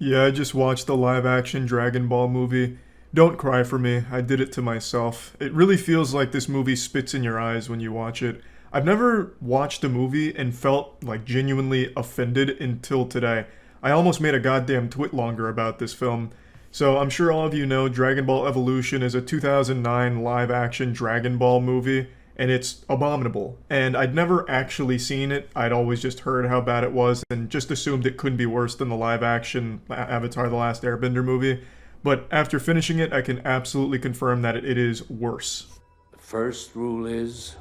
Yeah, I just watched the live-action Dragon Ball movie. Don't cry for me, I did it to myself. It really feels like this movie spits in your eyes when you watch it. I've never watched a movie and felt like genuinely offended until today. I almost made a goddamn twitlonger about this film. So I'm sure all of you know Dragon Ball Evolution is a 2009 live-action Dragon Ball movie, and it's abominable. And I'd never actually seen it. I'd always just heard how bad it was and just assumed it couldn't be worse than the live-action Avatar: The Last Airbender movie. But after finishing it, I can absolutely confirm that it is worse. The first rule is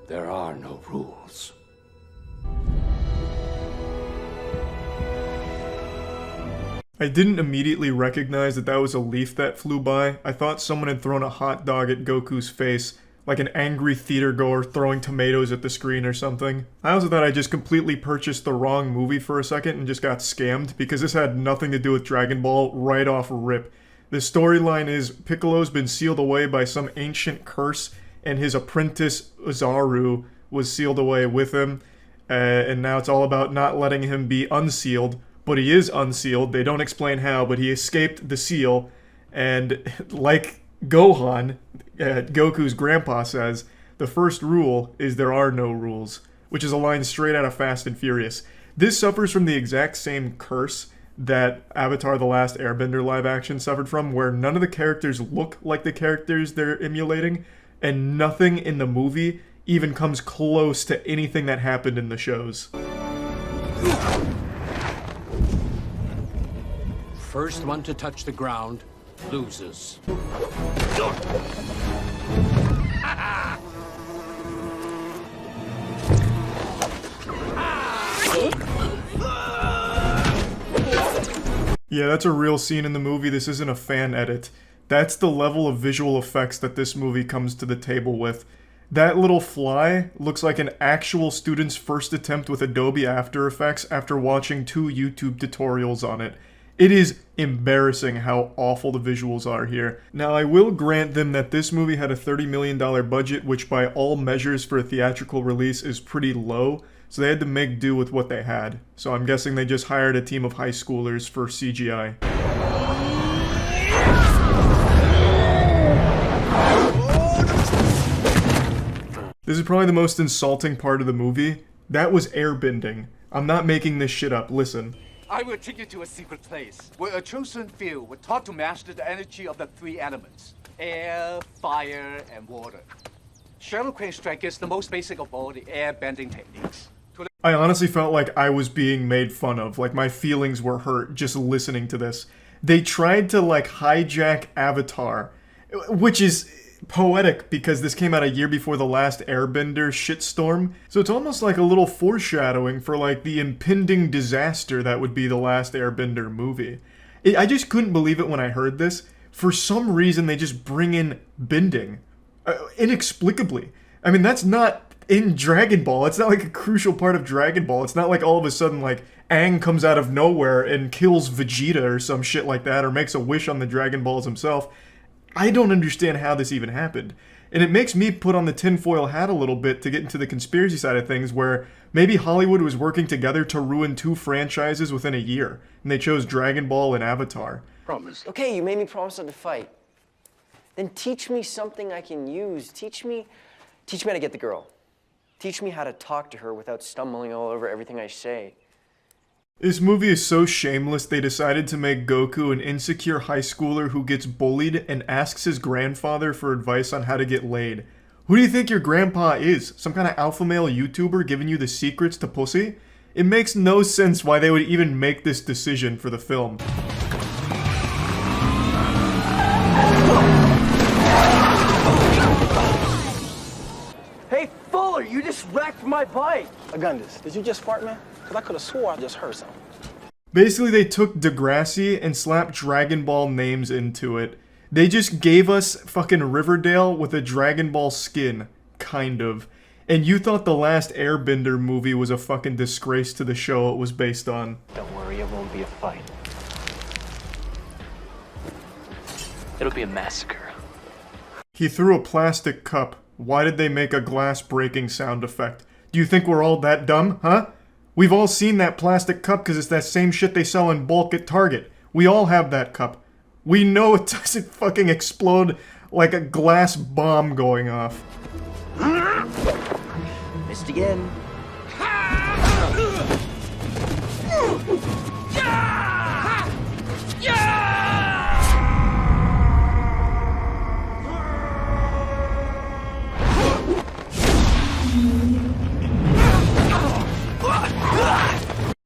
there are no rules. I didn't immediately recognize that was a leaf that flew by. I thought someone had thrown a hot dog at Goku's face, like an angry theatergoer throwing tomatoes at the screen or something. I also thought I just completely purchased the wrong movie for a second and just got scammed, because this had nothing to do with Dragon Ball right off rip. The storyline is Piccolo's been sealed away by some ancient curse, and his apprentice Uzaru was sealed away with him, and now it's all about not letting him be unsealed. But he is unsealed. They don't explain how, but he escaped the seal. And like Gohan, Goku's grandpa says, the first rule is there are no rules, which is a line straight out of Fast and Furious. This suffers from the exact same curse that Avatar: The Last Airbender live action suffered from, where none of the characters look like the characters they're emulating, and nothing in the movie even comes close to anything that happened in the shows. First one to touch the ground loses. Yeah, that's a real scene in the movie. This isn't a fan edit. That's the level of visual effects that this movie comes to the table with. That little fly looks like an actual student's first attempt with Adobe After Effects after watching 2 YouTube tutorials on it. It is embarrassing how awful the visuals are here. Now, I will grant them that this movie had a $30 million budget, which by all measures for a theatrical release is pretty low, so they had to make do with what they had. So I'm guessing they just hired a team of high schoolers for CGI. This is probably the most insulting part of the movie. That was airbending. I'm not making this shit up, listen. I will take you to a secret place where a chosen few were taught to master the energy of the 3 elements: air, fire, and water. Shadow Crane Strike is the most basic of all the air bending techniques. I honestly felt like I was being made fun of, like my feelings were hurt just listening to this. They tried to like hijack Avatar, which is poetic because this came out a year before the Last Airbender shitstorm, so it's almost like a little foreshadowing for like the impending disaster that would be the Last Airbender movie. I just couldn't believe it when I heard this. For some reason they just bring in bending. Inexplicably. I mean, that's not in Dragon Ball. It's not like a crucial part of Dragon Ball. It's not like all of a sudden like Aang comes out of nowhere and kills Vegeta or some shit like that, or makes a wish on the Dragon Balls himself. I don't understand how this even happened. And it makes me put on the tinfoil hat a little bit to get into the conspiracy side of things, where maybe Hollywood was working together to ruin 2 franchises within a year, and they chose Dragon Ball and Avatar. Promise. Okay, you made me promise not to fight. Then teach me something I can use. Teach me how to get the girl. Teach me how to talk to her without stumbling all over everything I say. This movie is so shameless they decided to make Goku an insecure high schooler who gets bullied and asks his grandfather for advice on how to get laid. Who do you think your grandpa is? Some kind of alpha male YouTuber giving you the secrets to pussy? It makes no sense why they would even make this decision for the film. Hey, Fuller, you just wrecked my bike! Agundis, did you just fart, man? Because I could have swore I just heard something. Basically, they took Degrassi and slapped Dragon Ball names into it. They just gave us fucking Riverdale with a Dragon Ball skin, kind of. And you thought the Last Airbender movie was a fucking disgrace to the show it was based on. Don't worry, it won't be a fight. It'll be a massacre. He threw a plastic cup. Why did they make a glass breaking sound effect? Do you think we're all that dumb, huh? We've all seen that plastic cup because it's that same shit they sell in bulk at Target. We all have that cup. We know it doesn't fucking explode like a glass bomb going off. Missed again.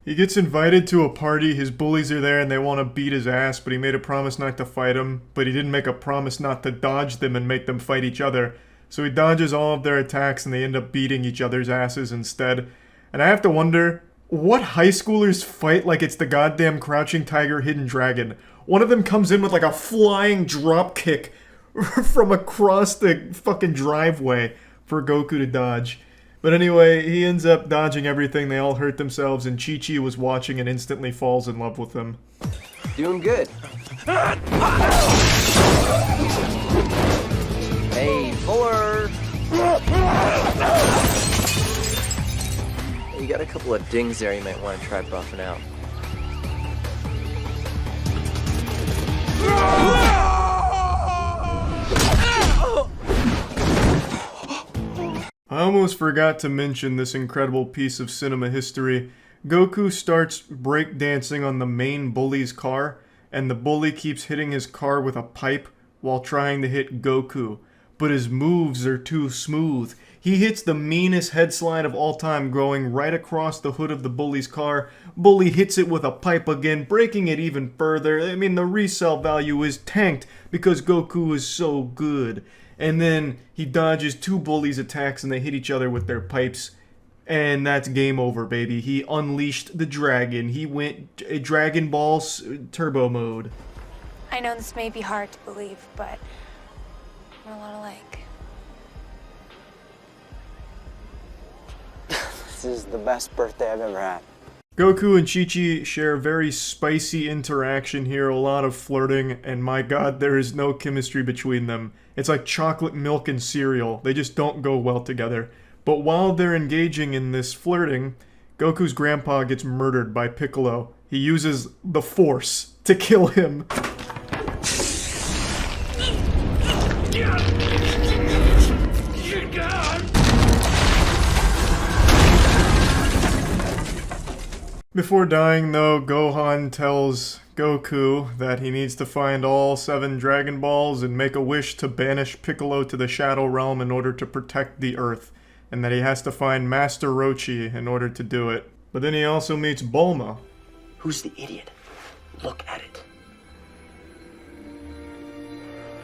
He gets invited to a party, his bullies are there and they want to beat his ass, but he made a promise not to fight them, but he didn't make a promise not to dodge them and make them fight each other. So he dodges all of their attacks and they end up beating each other's asses instead. And I have to wonder, what high schoolers fight like it's the goddamn Crouching Tiger, Hidden Dragon? One of them comes in with like a flying drop kick from across the fucking driveway for Goku to dodge. But anyway, he ends up dodging everything, they all hurt themselves, and Chi-Chi was watching and instantly falls in love with him. Doing good. Hey, Fuller! You got a couple of dings there you might want to try buffing out. I almost forgot to mention this incredible piece of cinema history. Goku starts breakdancing on the main bully's car, and the bully keeps hitting his car with a pipe while trying to hit Goku. But his moves are too smooth. He hits the meanest head slide of all time, going right across the hood of the bully's car. Bully hits it with a pipe again, breaking it even further. I mean, the resale value is tanked because Goku is so good. And then he dodges two bullies' attacks and they hit each other with their pipes. And that's game over, baby. He unleashed the dragon. He went Dragon Ball turbo mode. I know this may be hard to believe, but we're a lot alike. This is the best birthday I've ever had. Goku and Chi-Chi share a very spicy interaction here, a lot of flirting, and my god, there is no chemistry between them. It's like chocolate milk and cereal. They just don't go well together. But while they're engaging in this flirting, Goku's grandpa gets murdered by Piccolo. He uses the Force to kill him. Before dying, though, Gohan tells Goku that he needs to find all 7 Dragon Balls and make a wish to banish Piccolo to the Shadow Realm in order to protect the Earth, and that he has to find Master Roshi in order to do it. But then he also meets Bulma. Who's the idiot? Look at it.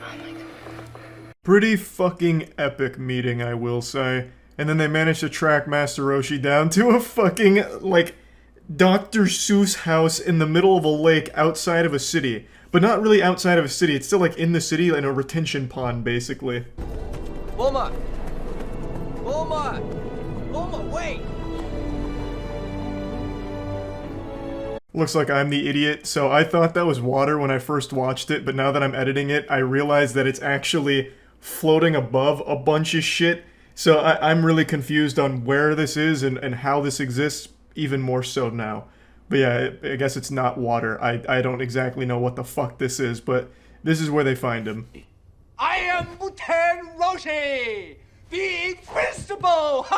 Oh my god. Pretty fucking epic meeting, I will say. And then they manage to track Master Roshi down to a fucking, like, Dr. Seuss house in the middle of a lake outside of a city. But not really outside of a city, it's still like in the city in a retention pond, basically. Bulma! Bulma! Bulma, wait! Looks like I'm the idiot, so I thought that was water when I first watched it, but now that I'm editing it, I realize that it's actually floating above a bunch of shit. So I'm really confused on where this is and how this exists. Even more so now. But yeah, I guess it's not water. I don't exactly know what the fuck this is, but this is where they find him. I am Lieutenant Roshi, the Invincible!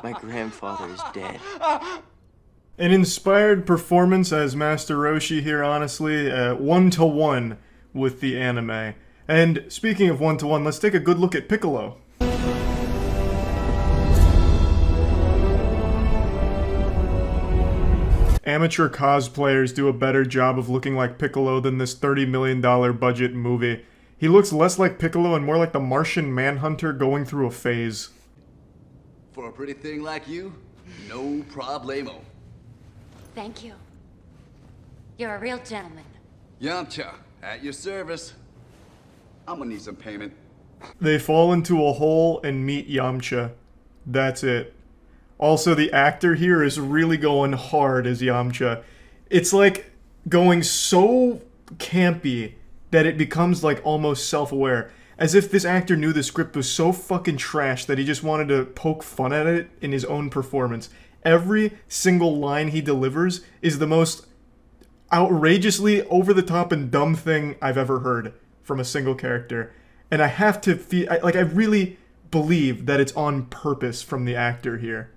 My grandfather is dead. An inspired performance as Master Roshi here, honestly. 1-to-1 with the anime. And speaking of 1-to-1, let's take a good look at Piccolo. Amateur cosplayers do a better job of looking like Piccolo than this $30 million budget movie. He looks less like Piccolo and more like the Martian Manhunter going through a phase. For a pretty thing like you, no problemo. Thank you. You're a real gentleman. Yamcha, at your service. I'm gonna need some payment. They fall into a hole and meet Yamcha. That's it. Also, the actor here is really going hard as Yamcha. It's like going so campy that it becomes like almost self-aware. As if this actor knew the script was so fucking trash that he just wanted to poke fun at it in his own performance. Every single line he delivers is the most outrageously over-the-top and dumb thing I've ever heard from a single character. And I have to feel... I really believe that it's on purpose from the actor here.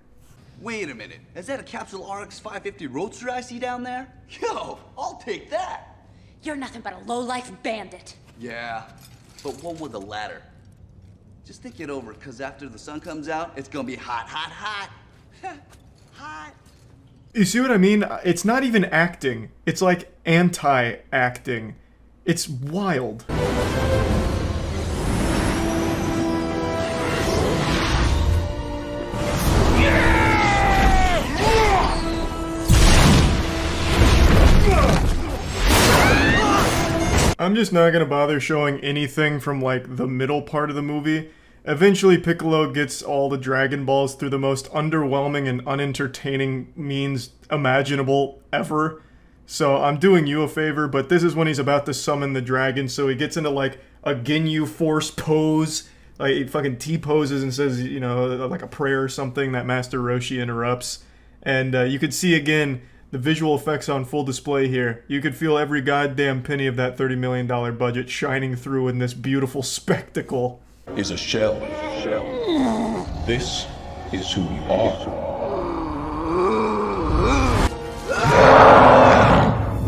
Wait a minute. Is that a Capsule RX 550 Roadster I see down there? Yo, I'll take that. You're nothing but a low-life bandit. Yeah, but one with a ladder. Just think it over, because after the sun comes out, it's gonna be hot, hot, hot. Hot. You see what I mean? It's not even acting. It's like anti-acting. It's wild. I'm just not gonna bother showing anything from, like, the middle part of the movie. Eventually, Piccolo gets all the Dragon Balls through the most underwhelming and unentertaining means imaginable ever. So I'm doing you a favor, but this is when he's about to summon the dragon, so he gets into, like, a Ginyu Force pose. Like, he fucking T-poses and says, you know, like a prayer or something that Master Roshi interrupts. And you could see, again, the visual effects on full display here. You could feel every goddamn penny of that $30 million budget shining through in this beautiful spectacle. Is a shell. This is who you are.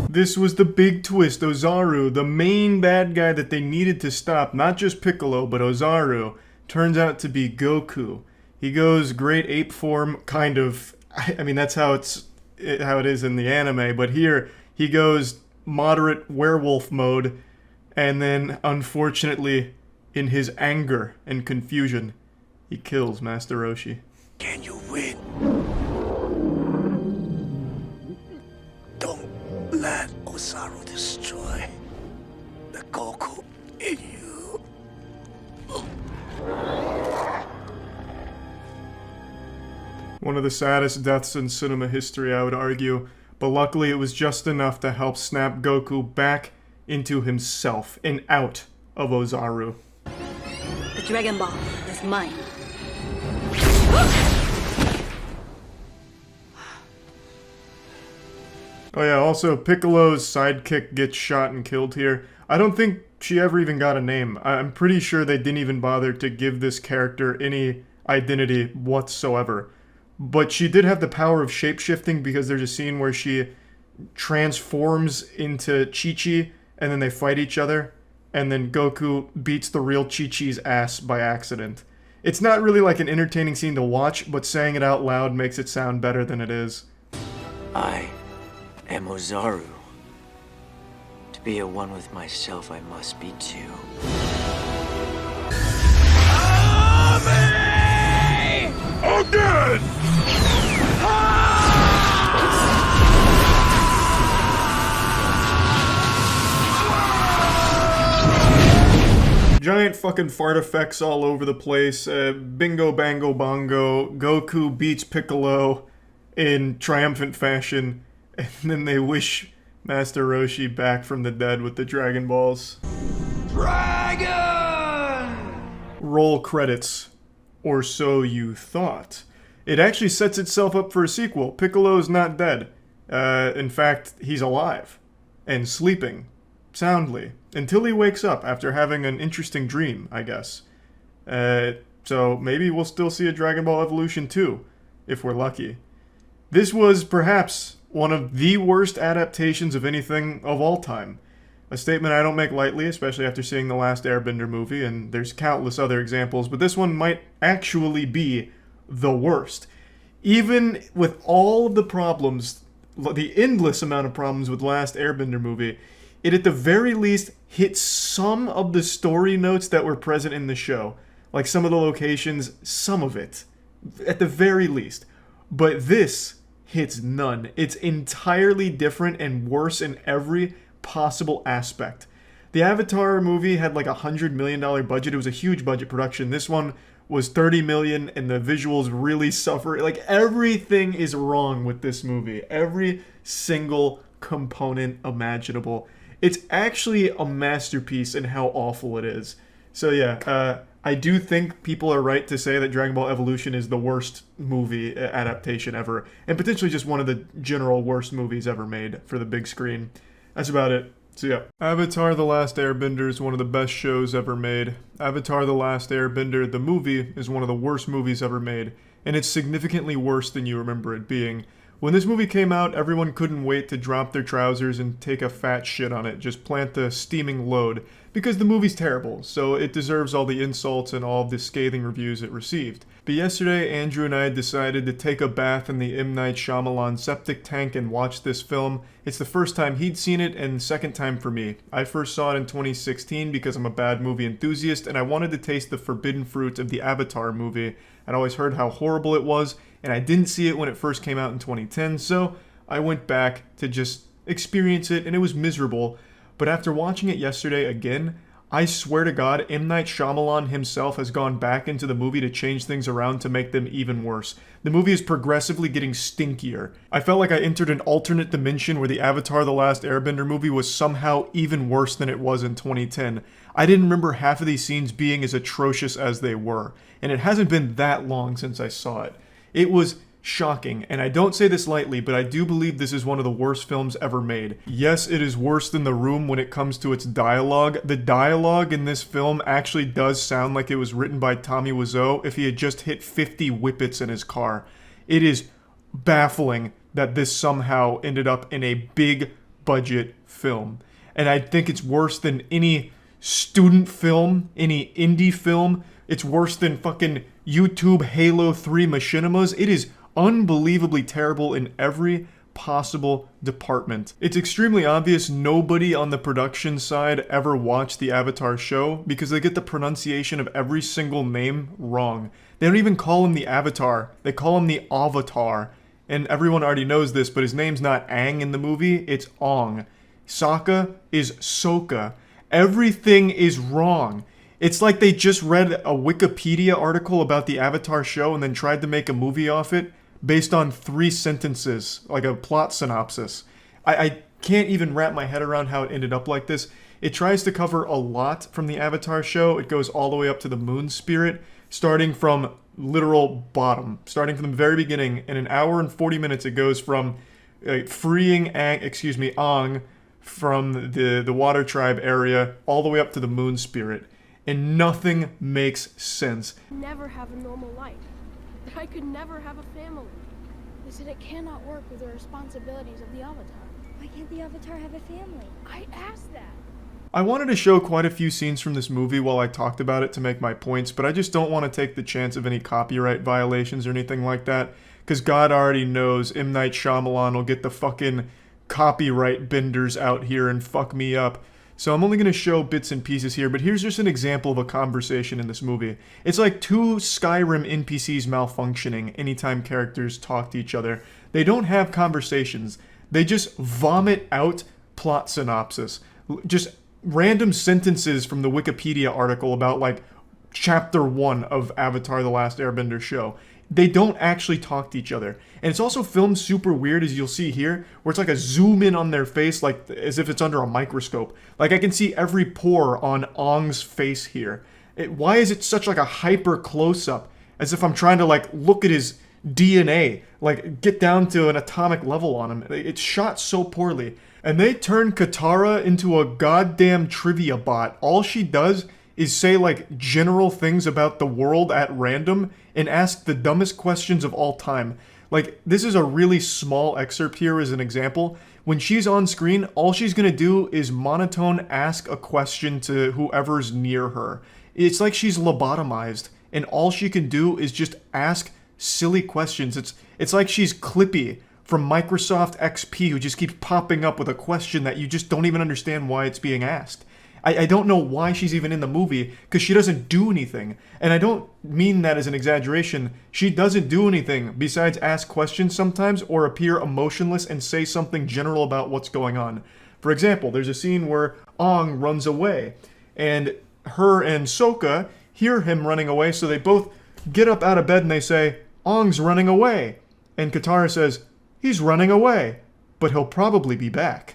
This was the big twist. Ozaru, the main bad guy that they needed to stop, not just Piccolo, but Ozaru, turns out to be Goku. He goes great ape form, kind of. I mean, that's how it is in the anime, but here he goes moderate werewolf mode, and then, unfortunately, in his anger and confusion, he kills Master Roshi. Can you win? Don't let Ozaru destroy the Goku in you. One of the saddest deaths in cinema history, I would argue, but luckily it was just enough to help snap Goku back into himself and out of Ozaru. The Dragon Ball is mine. Oh yeah, also Piccolo's sidekick gets shot and killed here. I don't think she ever even got a name. I'm pretty sure they didn't even bother to give this character any identity whatsoever. But she did have the power of shapeshifting because there's a scene where she transforms into Chi-Chi and then they fight each other. And then Goku beats the real Chi-Chi's ass by accident. It's not really like an entertaining scene to watch, but saying it out loud makes it sound better than it is. I am Ozaru. To be at one with myself, I must be two. Again! Giant fucking fart effects all over the place. Bingo, bango, bongo. Goku beats Piccolo in triumphant fashion. And then they wish Master Roshi back from the dead with the Dragon Balls. Dragon! Roll credits. Or so you thought. It actually sets itself up for a sequel. Piccolo's not dead. In fact, he's alive. And sleeping. Soundly. Until he wakes up after having an interesting dream, I guess. So maybe we'll still see a Dragon Ball Evolution 2, if we're lucky. This was perhaps one of the worst adaptations of anything of all time. A statement I don't make lightly, especially after seeing the Last Airbender movie, and there's countless other examples, but this one might actually be the worst. Even with all of the problems, the endless amount of problems with Last Airbender movie, it at the very least hit some of the story notes that were present in the show. Like some of the locations, some of it. At the very least. But this hits none. It's entirely different and worse in every possible aspect. The Avatar movie had like $100 million budget. It was a huge budget production. This one was $30 million and the visuals really suffer. Like everything is wrong with this movie. Every single component imaginable. It's actually a masterpiece in how awful it is. So yeah, I do think people are right to say that Dragon Ball Evolution is the worst movie adaptation ever, and potentially just one of the general worst movies ever made for the big screen. That's about it. So yeah, Avatar: The Last Airbender is one of the best shows ever made. Avatar: The Last Airbender, the movie, is one of the worst movies ever made, and it's significantly worse than you remember it being. When this movie came out, everyone couldn't wait to drop their trousers and take a fat shit on it, just plant the steaming load, because the movie's terrible, so it deserves all the insults and all of the scathing reviews it received. But yesterday, Andrew and I decided to take a bath in the M. Night Shyamalan septic tank and watch this film. It's the first time he'd seen it, and the second time for me. I first saw it in 2016 because I'm a bad movie enthusiast, and I wanted to taste the forbidden fruit of the Avatar movie. I'd always heard how horrible it was, and I didn't see it when it first came out in 2010, so I went back to just experience it, and it was miserable. But after watching it yesterday again, I swear to God, M. Night Shyamalan himself has gone back into the movie to change things around to make them even worse. The movie is progressively getting stinkier. I felt like I entered an alternate dimension where the Avatar: The Last Airbender movie was somehow even worse than it was in 2010. I didn't remember half of these scenes being as atrocious as they were, and it hasn't been that long since I saw it. It was shocking, and I don't say this lightly, but I do believe this is one of the worst films ever made. Yes, it is worse than The Room when it comes to its dialogue. The dialogue in this film actually does sound like it was written by Tommy Wiseau if he had just hit 50 whippets in his car. It is baffling that this somehow ended up in a big budget film. And I think it's worse than any student film, any indie film. It's worse than fucking YouTube Halo 3 machinimas. It is unbelievably terrible in every possible department. It's extremely obvious nobody on the production side ever watched the Avatar show because they get the pronunciation of every single name wrong. They don't even call him the Avatar, they call him the Avatar. And everyone already knows this, but his name's not Aang in the movie, it's Ong. Sokka is Sokka. Everything is wrong. It's like they just read a Wikipedia article about the Avatar show and then tried to make a movie off it based on 3 sentences, like a plot synopsis. I can't even wrap my head around how it ended up like this. It tries to cover a lot from the Avatar show. It goes all the way up to the moon spirit, starting from literal bottom, starting from the very beginning. In an hour and 40 minutes, it goes from freeing Aang from the water tribe area all the way up to the moon spirit. And nothing makes sense. Never have a normal life. That I could never have a family. They said it cannot work with the responsibilities of the Avatar. Why can't the Avatar have a family? I asked that. I wanted to show quite a few scenes from this movie while I talked about it to make my points, but I just don't want to take the chance of any copyright violations or anything like that, because God already knows M. Night Shyamalan will get the fucking copyright benders out here and fuck me up. So I'm only going to show bits and pieces here, but here's just an example of a conversation in this movie. It's like 2 Skyrim NPCs malfunctioning anytime characters talk to each other. They don't have conversations. They just vomit out plot synopsis. Just random sentences from the Wikipedia article about like chapter 1 of Avatar: The Last Airbender show. They don't actually talk to each other. And it's also filmed super weird, as you'll see here, where it's like a zoom in on their face, like as if it's under a microscope. Like I can see every pore on Ong's face here. Why is it such like a hyper close-up? As if I'm trying to like look at his DNA, like get down to an atomic level on him. It's shot so poorly. And they turn Katara into a goddamn trivia bot. All she does is say like general things about the world at random and ask the dumbest questions of all time. Like, this is a really small excerpt here as an example. When she's on screen, all she's gonna do is monotone ask a question to whoever's near her. It's like she's lobotomized, and all she can do is just ask silly questions. It's like she's Clippy from Microsoft XP who just keeps popping up with a question that you just don't even understand why it's being asked. I don't know why she's even in the movie, because she doesn't do anything. And I don't mean that as an exaggeration. She doesn't do anything besides ask questions sometimes or appear emotionless and say something general about what's going on. For example, there's a scene where Ong runs away, and her and Sokka hear him running away, so they both get up out of bed and they say, "Ong's running away." And Katara says, "He's running away, but he'll probably be back."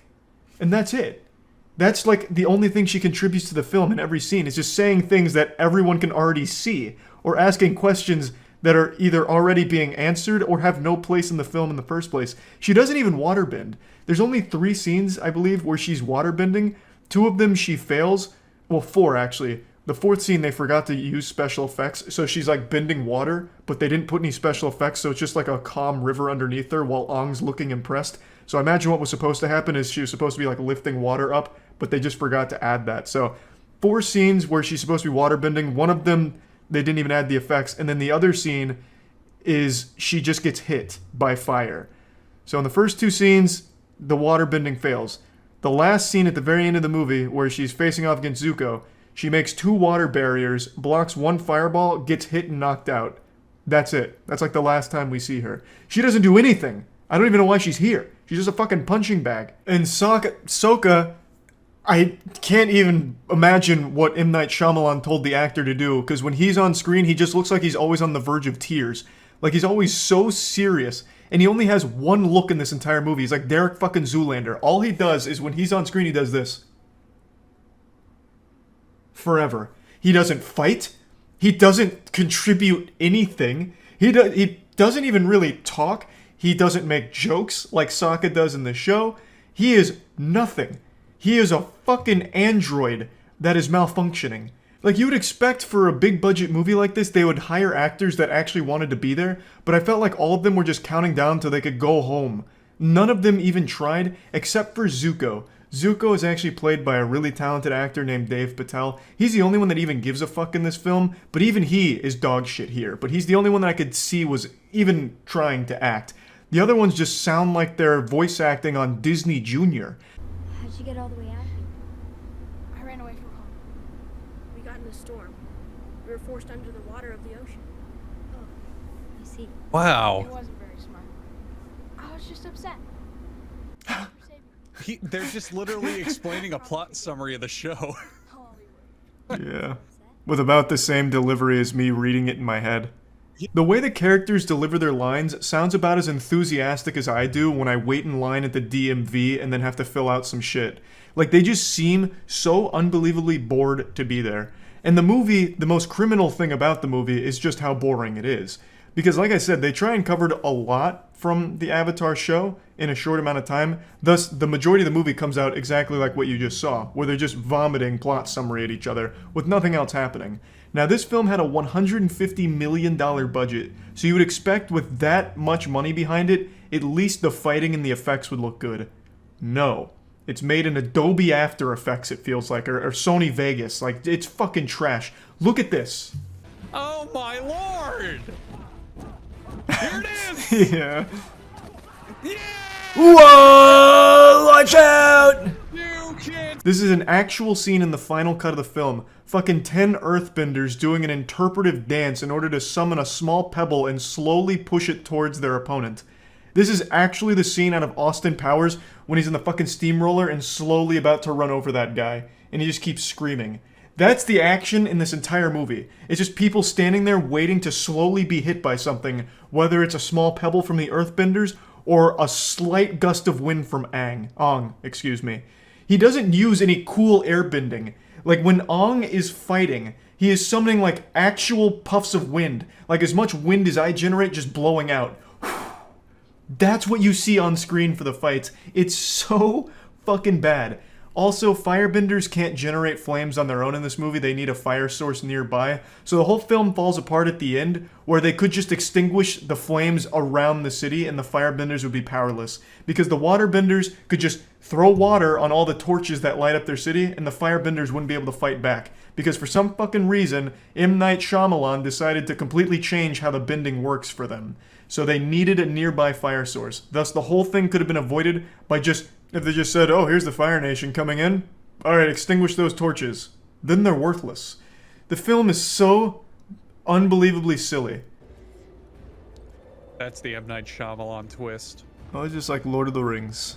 And that's it. That's like the only thing she contributes to the film in every scene, is just saying things that everyone can already see, or asking questions that are either already being answered or have no place in the film in the first place. She doesn't even waterbend. There's only 3 scenes, I believe, where she's waterbending. 2 of them she fails. Well, 4 actually. The 4th scene they forgot to use special effects, so she's like bending water, but they didn't put any special effects, so it's just like a calm river underneath her while Ong's looking impressed. So I imagine what was supposed to happen is she was supposed to be like lifting water up, but they just forgot to add that. So 4 scenes where she's supposed to be waterbending. One of them, they didn't even add the effects. And then the other scene is she just gets hit by fire. So in the first 2 scenes, the waterbending fails. The last scene at the very end of the movie, where she's facing off against Zuko, she makes 2 water barriers, blocks 1 fireball, gets hit and knocked out. That's it. That's like the last time we see her. She doesn't do anything. I don't even know why she's here. She's just a fucking punching bag. And Sokka, I can't even imagine what M. Night Shyamalan told the actor to do, because when he's on screen, he just looks like he's always on the verge of tears. Like, he's always so serious, and he only has one look in this entire movie. He's like Derek fucking Zoolander. All he does is when he's on screen, he does this. Forever. He doesn't fight. He doesn't contribute anything. He doesn't even really talk. He doesn't make jokes like Sokka does in the show. He is nothing. He is a fucking android that is malfunctioning. Like, you would expect for a big budget movie like this, they would hire actors that actually wanted to be there, but I felt like all of them were just counting down till they could go home. None of them even tried, except for Zuko. Zuko is actually played by a really talented actor named Dave Patel. He's the only one that even gives a fuck in this film, but even he is dog shit here. But he's the only one that I could see was even trying to act. The other ones just sound like they're voice acting on Disney Junior. How'd you get all the way out here? I ran away from home. We got in a storm. We were forced under the water of the ocean. Oh, I see. Wow. It wasn't very smart. I was just upset. They're just literally explaining a plot summary of the show. Yeah. With about the same delivery as me reading it in my head. The way the characters deliver their lines sounds about as enthusiastic as I do when I wait in line at the DMV and then have to fill out some shit. Like, they just seem so unbelievably bored to be there. And the movie, the most criminal thing about the movie is just how boring it is. Because like I said, they try and covered a lot from the Avatar show in a short amount of time. Thus, the majority of the movie comes out exactly like what you just saw, where they're just vomiting plot summary at each other with nothing else happening. Now, this film had a $150 million budget, so you would expect with that much money behind it, at least the fighting and the effects would look good. No. It's made in Adobe After Effects, it feels like, or Sony Vegas. Like, it's fucking trash. Look at this. Oh my lord! Here it is! Yeah. Whoa! Watch out! You can't. This is an actual scene in the final cut of the film. Fucking 10 earthbenders doing an interpretive dance in order to summon a small pebble and slowly push it towards their opponent. This is actually the scene out of Austin Powers when he's in the fucking steamroller and slowly about to run over that guy. And he just keeps screaming. That's the action in this entire movie. It's just people standing there waiting to slowly be hit by something, whether it's a small pebble from the earthbenders or a slight gust of wind from Ong. He doesn't use any cool airbending. Like, when Ong is fighting, he is summoning, like, actual puffs of wind. Like, as much wind as I generate just blowing out. That's what you see on screen for the fights. It's so fucking bad. Also, firebenders can't generate flames on their own in this movie. They need a fire source nearby. So the whole film falls apart at the end, where they could just extinguish the flames around the city and the firebenders would be powerless. Because the waterbenders could just throw water on all the torches that light up their city, and the firebenders wouldn't be able to fight back. Because for some fucking reason, M. Night Shyamalan decided to completely change how the bending works for them. So they needed a nearby fire source. Thus, the whole thing could have been avoided by just... If they just said, oh, here's the Fire Nation coming in. Alright, extinguish those torches. Then they're worthless. The film is so unbelievably silly. That's the M. Night Shyamalan twist. Oh, it's just like Lord of the Rings.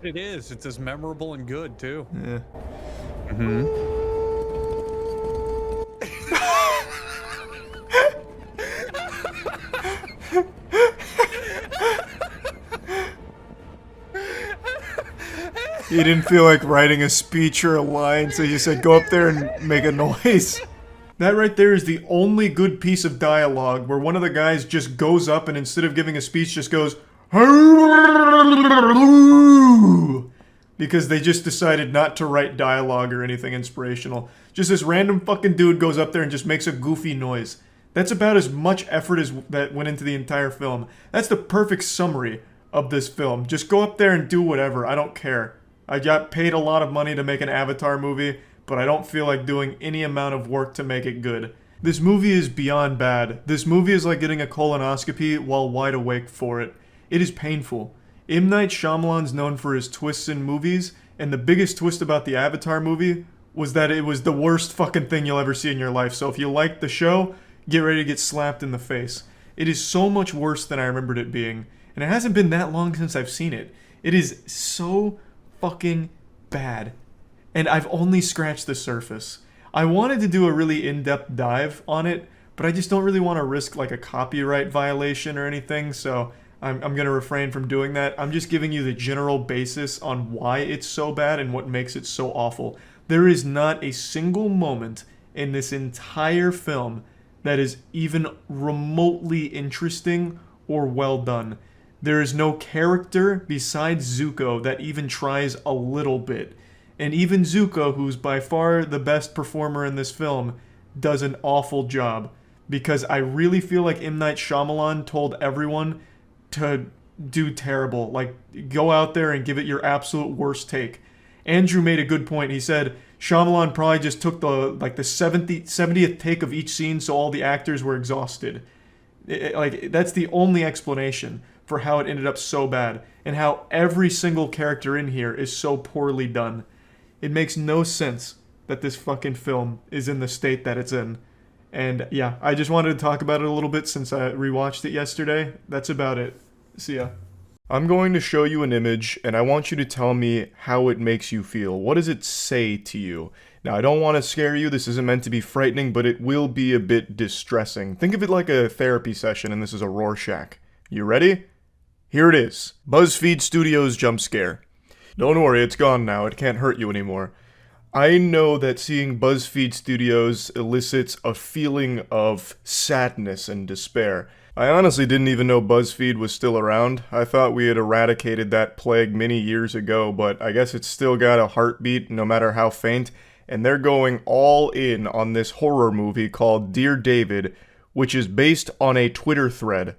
It is. It's as memorable and good, too. Yeah. Mm-hmm. He didn't feel like writing a speech or a line, so he said go up there and make a noise. That right there is the only good piece of dialogue where one of the guys just goes up and instead of giving a speech just goes because they just decided not to write dialogue or anything inspirational. Just this random fucking dude goes up there and just makes a goofy noise. That's about as much effort as that went into the entire film. That's the perfect summary of this film. Just go up there and do whatever. I don't care. I got paid a lot of money to make an Avatar movie, but I don't feel like doing any amount of work to make it good. This movie is beyond bad. This movie is like getting a colonoscopy while wide awake for it. It is painful. M. Night Shyamalan's known for his twists in movies, and the biggest twist about the Avatar movie was that it was the worst fucking thing you'll ever see in your life. So if you like the show, get ready to get slapped in the face. It is so much worse than I remembered it being. And it hasn't been that long since I've seen it. It is so fucking bad. And I've only scratched the surface. I wanted to do a really in-depth dive on it, but I just don't really want to risk like a copyright violation or anything, so I'm going to refrain from doing that. I'm just giving you the general basis on why it's so bad and what makes it so awful. There is not a single moment in this entire film that is even remotely interesting or well done. There is no character besides Zuko that even tries a little bit. And even Zuko, who's by far the best performer in this film, does an awful job. Because I really feel like M. Night Shyamalan told everyone to do terrible. Like, go out there and give it your absolute worst take. Andrew made a good point. He said Shyamalan probably just took the 70th take of each scene so all the actors were exhausted. That's the only explanation for how it ended up so bad, and how every single character in here is so poorly done. It makes no sense that this fucking film is in the state that it's in. And yeah, I just wanted to talk about it a little bit since I rewatched it yesterday. That's about it. See ya. I'm going to show you an image, and I want you to tell me how it makes you feel. What does it say to you? Now, I don't want to scare you. This isn't meant to be frightening, but it will be a bit distressing. Think of it like a therapy session, and this is a Rorschach. You ready? Here it is. BuzzFeed Studios jump scare. Don't worry, it's gone now. It can't hurt you anymore. I know that seeing BuzzFeed Studios elicits a feeling of sadness and despair. I honestly didn't even know BuzzFeed was still around. I thought we had eradicated that plague many years ago, but I guess it's still got a heartbeat no matter how faint, and they're going all in on this horror movie called Dear David, which is based on a Twitter thread.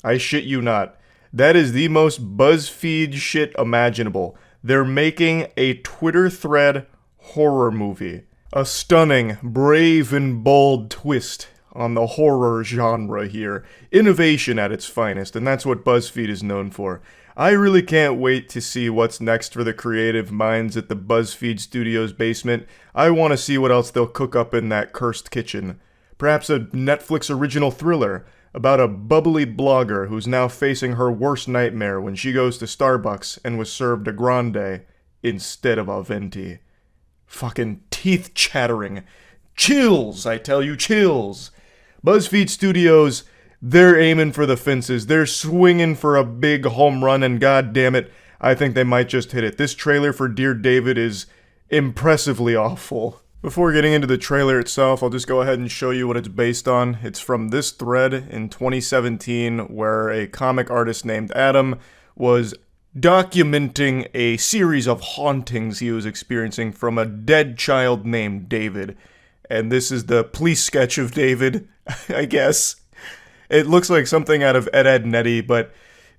I shit you not. That is the most BuzzFeed shit imaginable. They're making a Twitter thread horror movie. A stunning, brave, and bold twist on the horror genre here. Innovation at its finest, and that's what BuzzFeed is known for. I really can't wait to see what's next for the creative minds at the BuzzFeed Studios basement. I want to see what else they'll cook up in that cursed kitchen. Perhaps a Netflix original thriller about a bubbly blogger who's now facing her worst nightmare when she goes to Starbucks and was served a grande instead of a venti. Fucking teeth chattering. Chills, I tell you, chills. BuzzFeed Studios, they're aiming for the fences. They're swinging for a big home run, and goddammit, I think they might just hit it. This trailer for Dear David is impressively awful. Before getting into the trailer itself, I'll just go ahead and show you what it's based on. It's from this thread in 2017 where a comic artist named Adam was documenting a series of hauntings he was experiencing from a dead child named David. And this is the police sketch of David, I guess. It looks like something out of Ed, Edd n Eddy, but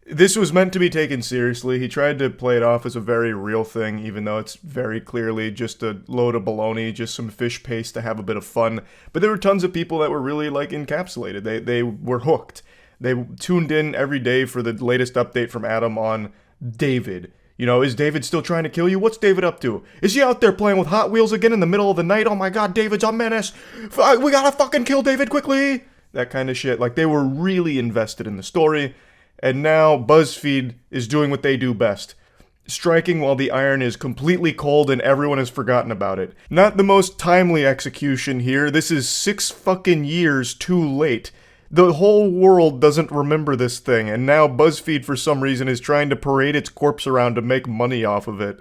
this was meant to be taken seriously. He tried to play it off as a very real thing, even though it's very clearly just a load of baloney, just some fish paste to have a bit of fun. But there were tons of people that were really, encapsulated. They were hooked. They tuned in every day for the latest update from Adam on David. You know, is David still trying to kill you? What's David up to? Is he out there playing with Hot Wheels again in the middle of the night? Oh my god, David's a menace! We gotta fucking kill David quickly! That kind of shit. They were really invested in the story. And now BuzzFeed is doing what they do best. Striking while the iron is completely cold and everyone has forgotten about it. Not the most timely execution here. This is 6 fucking years too late. The whole world doesn't remember this thing, and now BuzzFeed for some reason is trying to parade its corpse around to make money off of it.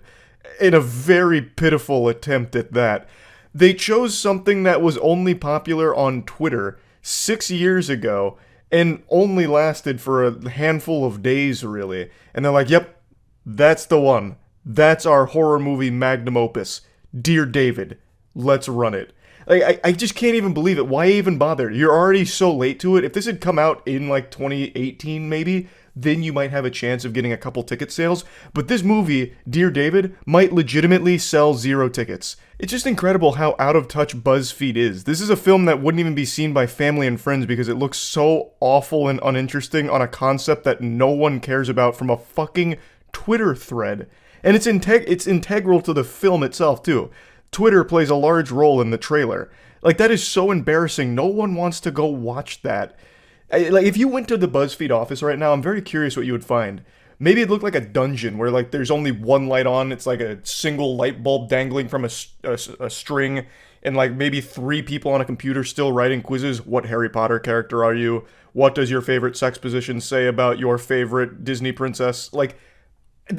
in a very pitiful attempt at that. They chose something that was only popular on Twitter 6 years ago and only lasted for a handful of days, really. And they're like, yep, that's the one. That's our horror movie magnum opus. Dear David, let's run it. Like, I just can't even believe it. Why even bother? You're already so late to it. If this had come out in like 2018 maybe, then you might have a chance of getting a couple ticket sales. But this movie, Dear David, might legitimately sell 0 tickets. It's just incredible how out of touch BuzzFeed is. This is a film that wouldn't even be seen by family and friends because it looks so awful and uninteresting on a concept that no one cares about from a fucking Twitter thread. And it's integral to the film itself, too. Twitter plays a large role in the trailer. Like, that is so embarrassing. No one wants to go watch that. Like, if you went to the BuzzFeed office right now, I'm very curious what you would find. Maybe it looked like a dungeon where, like, there's only one light on. It's like a single light bulb dangling from a string. And, like, maybe 3 people on a computer still writing quizzes. What Harry Potter character are you? What does your favorite sex position say about your favorite Disney princess? Like,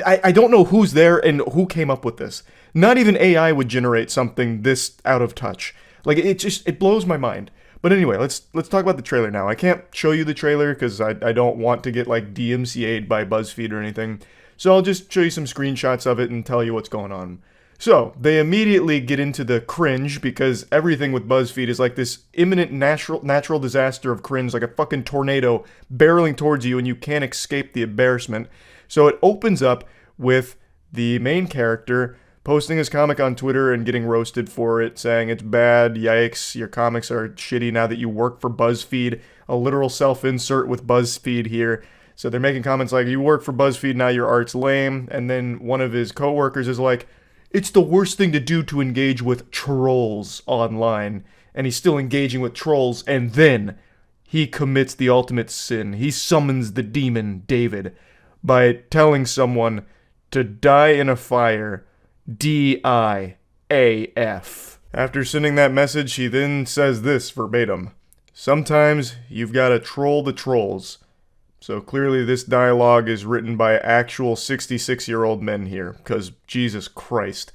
I don't know who's there and who came up with this. Not even AI would generate something this out of touch. Like, it blows my mind. But anyway, let's talk about the trailer now. I can't show you the trailer because I don't want to get, like, DMCA'd by BuzzFeed or anything. So I'll just show you some screenshots of it and tell you what's going on. So, they immediately get into the cringe because everything with BuzzFeed is like this imminent natural disaster of cringe, like a fucking tornado barreling towards you and you can't escape the embarrassment. So it opens up with the main character posting his comic on Twitter and getting roasted for it, saying it's bad, yikes, your comics are shitty now that you work for BuzzFeed. A literal self-insert with BuzzFeed here. So they're making comments like, you work for BuzzFeed, now your art's lame. And then one of his coworkers is like, it's the worst thing to do to engage with trolls online. And he's still engaging with trolls. And then he commits the ultimate sin. He summons the demon, David, by telling someone to die in a fire, DIAF. After sending that message, he then says this verbatim. Sometimes you've got to troll the trolls. So clearly this dialogue is written by actual 66-year-old men here, because Jesus Christ.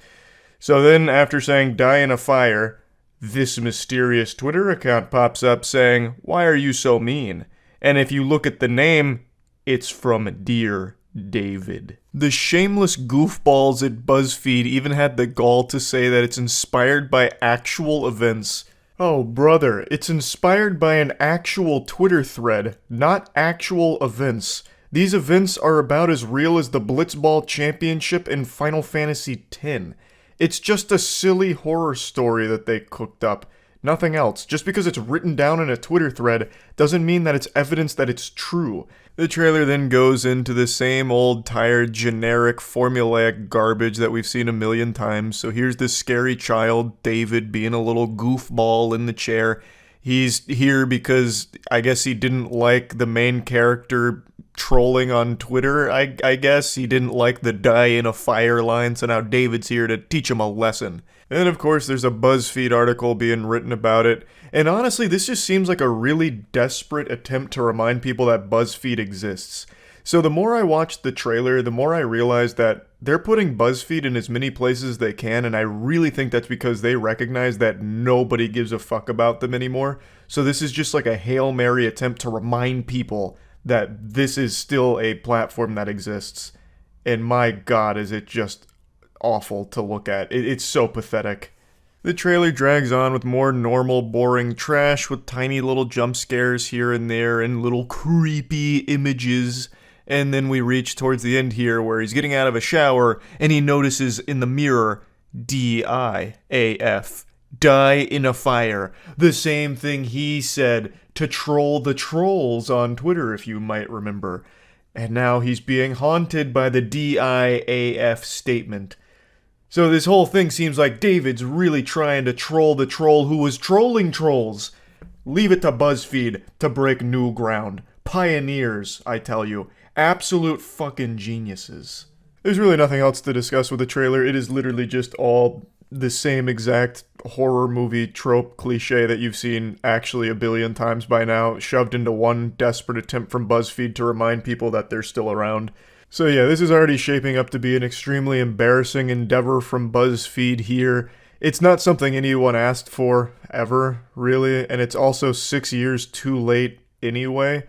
So then, after saying die in a fire, this mysterious Twitter account pops up saying, why are you so mean? And if you look at the name, it's from Dear David. The shameless goofballs at BuzzFeed even had the gall to say that it's inspired by actual events. Oh, brother, it's inspired by an actual Twitter thread, not actual events. These events are about as real as the Blitzball Championship in Final Fantasy X. It's just a silly horror story that they cooked up. Nothing else. Just because it's written down in a Twitter thread doesn't mean that it's evidence that it's true. The trailer then goes into the same old, tired, generic, formulaic garbage that we've seen a million times. So here's this scary child, David, being a little goofball in the chair. He's here because I guess he didn't like the main character trolling on Twitter, I guess. He didn't like the die in a fire line, so now David's here to teach him a lesson. And of course, there's a BuzzFeed article being written about it. And honestly, this just seems like a really desperate attempt to remind people that BuzzFeed exists. So the more I watched the trailer, the more I realized that they're putting BuzzFeed in as many places as they can, and I really think that's because they recognize that nobody gives a fuck about them anymore. So this is just like a Hail Mary attempt to remind people that this is still a platform that exists. And my God, is it just awful to look at. It's so pathetic. The trailer drags on with more normal, boring trash with tiny little jump scares here and there and little creepy images. And then we reach towards the end here where he's getting out of a shower and he notices in the mirror, DIAF. Die in a fire. The same thing he said to troll the trolls on Twitter, if you might remember. And now he's being haunted by the DIAF statement. So this whole thing seems like David's really trying to troll the troll who was trolling trolls. Leave it to BuzzFeed to break new ground. Pioneers, I tell you. Absolute fucking geniuses. There's really nothing else to discuss with the trailer. It is literally just all the same exact horror movie trope cliche that you've seen actually a billion times by now, shoved into one desperate attempt from BuzzFeed to remind people that they're still around. So yeah, this is already shaping up to be an extremely embarrassing endeavor from BuzzFeed here. It's not something anyone asked for, ever, really, and it's also 6 years too late anyway.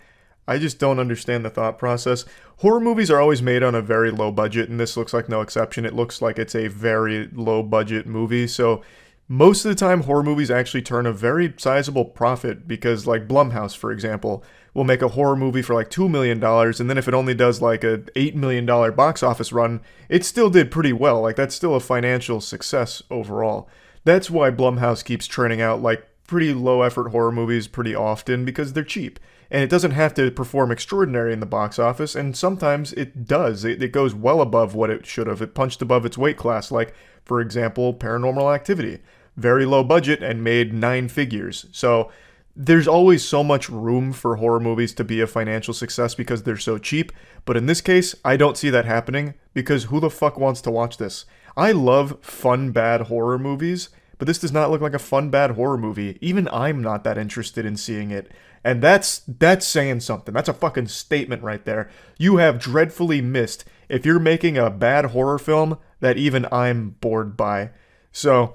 I just don't understand the thought process. Horror movies are always made on a very low budget, and this looks like no exception. It looks like it's a very low budget movie, so most of the time horror movies actually turn a very sizable profit because, like Blumhouse, for example, will make a horror movie for like $2 million, and then if it only does like a $8 million box office run, it still did pretty well. Like, that's still a financial success overall. That's why Blumhouse keeps churning out like pretty low effort horror movies pretty often, because they're cheap. And it doesn't have to perform extraordinary in the box office, and sometimes it does. It goes well above what it should have. It punched above its weight class, like, for example, Paranormal Activity. Very low budget and made 9 figures. So there's always so much room for horror movies to be a financial success because they're so cheap, but in this case, I don't see that happening, because who the fuck wants to watch this? I love fun, bad horror movies, but this does not look like a fun, bad horror movie. Even I'm not that interested in seeing it. And that's saying something. That's a fucking statement right there. You have dreadfully missed if you're making a bad horror film that even I'm bored by. So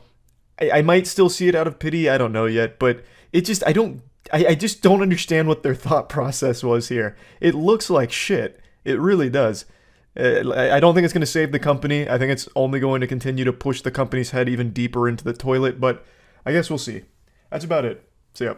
I might still see it out of pity, I don't know yet, but it just, I just don't understand what their thought process was here. It looks like shit. It really does. I don't think it's going to save the company. I think it's only going to continue to push the company's head even deeper into the toilet, but I guess we'll see. That's about it. See ya.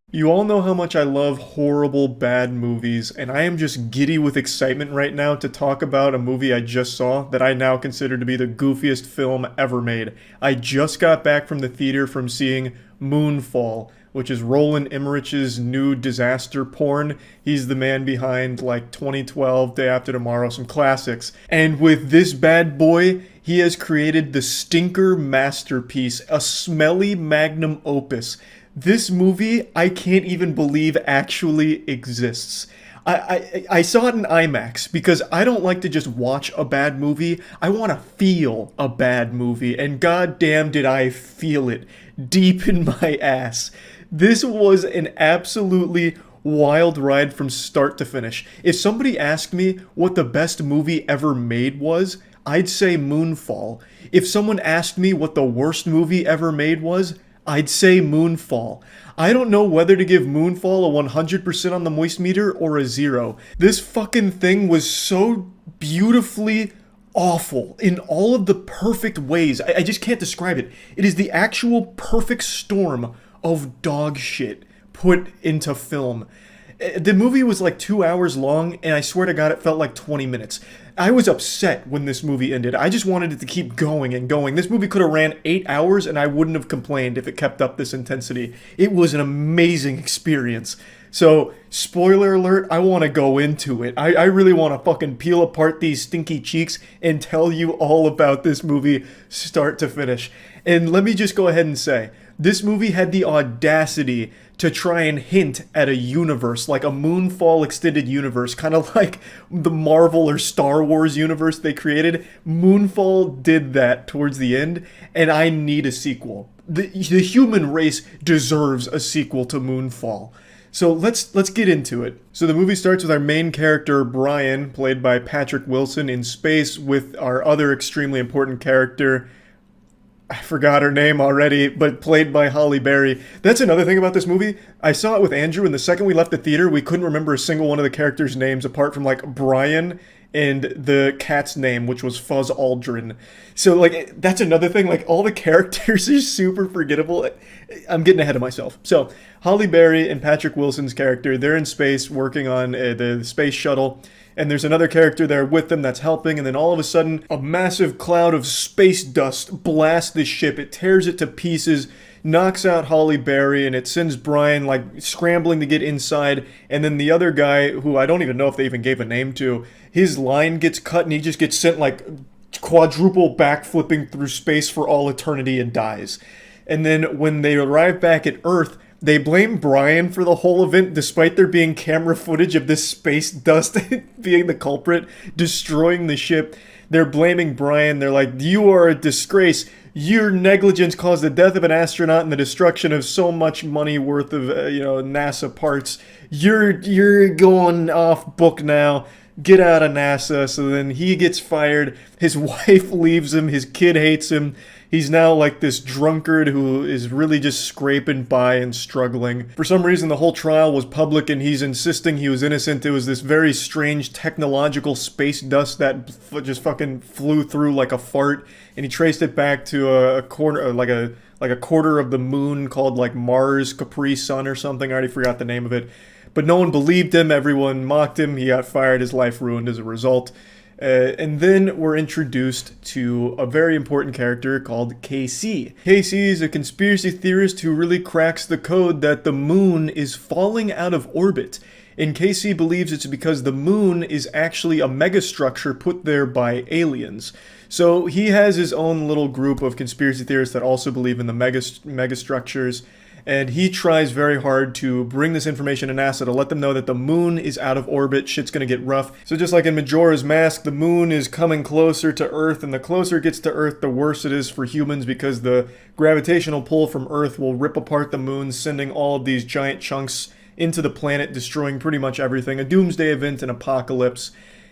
You all know how much I love horrible, bad movies, and I am just giddy with excitement right now to talk about a movie I just saw that I now consider to be the goofiest film ever made. I just got back from the theater from seeing Moonfall, which is Roland Emmerich's new disaster porn. He's the man behind, like, 2012, Day After Tomorrow, some classics. And with this bad boy, he has created the stinker masterpiece, a smelly magnum opus. This movie, I can't even believe actually exists. I saw it in IMAX because I don't like to just watch a bad movie. I want to feel a bad movie, and goddamn did I feel it deep in my ass. This was an absolutely wild ride from start to finish. If somebody asked me what the best movie ever made was, I'd say Moonfall. If someone asked me what the worst movie ever made was, I'd say Moonfall. I don't know whether to give Moonfall a 100% on the moist meter or a 0. This fucking thing was so beautifully awful in all of the perfect ways. I just can't describe it. It is the actual perfect storm of dog shit put into film. The movie was like 2 hours long, and I swear to God, it felt like 20 minutes. I was upset when this movie ended. I just wanted it to keep going and going. This movie could have ran 8 hours, and I wouldn't have complained if it kept up this intensity. It was an amazing experience. So, spoiler alert, I want to go into it. I really want to fucking peel apart these stinky cheeks and tell you all about this movie start to finish. And let me just go ahead and say, this movie had the audacity to try and hint at a universe, like a Moonfall extended universe, kind of like the Marvel or Star Wars universe they created. Moonfall did that towards the end, and I need a sequel. The human race deserves a sequel to Moonfall. So let's get into it. So the movie starts with our main character, Brian, played by Patrick Wilson, in space with our other extremely important character, I forgot her name already, but played by Halle Berry. That's another thing about this movie. I saw it with Andrew, and the second we left the theater, we couldn't remember a single one of the characters' names apart from, like, Brian and the cat's name, which was Fuzz Aldrin. So, like, that's another thing. Like, all the characters are super forgettable. I'm getting ahead of myself. So, Halle Berry and Patrick Wilson's character, they're in space working on the space shuttle. And there's another character there with them that's helping, and then all of a sudden, a massive cloud of space dust blasts the ship. It tears it to pieces, knocks out Halle Berry, and it sends Brian, like, scrambling to get inside. And then the other guy, who I don't even know if they even gave a name to, his line gets cut, and he just gets sent, like, quadruple backflipping through space for all eternity and dies. And then when they arrive back at Earth, they blame Brian for the whole event, despite there being camera footage of this space dust being the culprit, destroying the ship. They're blaming Brian. They're like, you are a disgrace. Your negligence caused the death of an astronaut and the destruction of so much money worth of, NASA parts. You're going off book now. get out of NASA. So then he gets fired. His wife leaves him. His kid hates him. He's now like this drunkard who is really just scraping by and struggling. For some reason, the whole trial was public and he's insisting he was innocent. It was this very strange technological space dust that just fucking flew through like a fart. And he traced it back to a corner, like a quarter of the moon called like Mars Capri Sun or something. I already forgot the name of it. But no one believed him. Everyone mocked him. He got fired. His life ruined as a result. And then we're introduced to a very important character called KC. KC is a conspiracy theorist who really cracks the code that the moon is falling out of orbit. And KC believes it's because the moon is actually a megastructure put there by aliens. So he has his own little group of conspiracy theorists that also believe in the megastructures. And he tries very hard to bring this information to NASA to let them know that the moon is out of orbit, shit's gonna get rough. So just like in Majora's Mask, the moon is coming closer to Earth, and the closer it gets to Earth, the worse it is for humans because the gravitational pull from Earth will rip apart the moon, sending all of these giant chunks into the planet, destroying pretty much everything. A doomsday event, an apocalypse.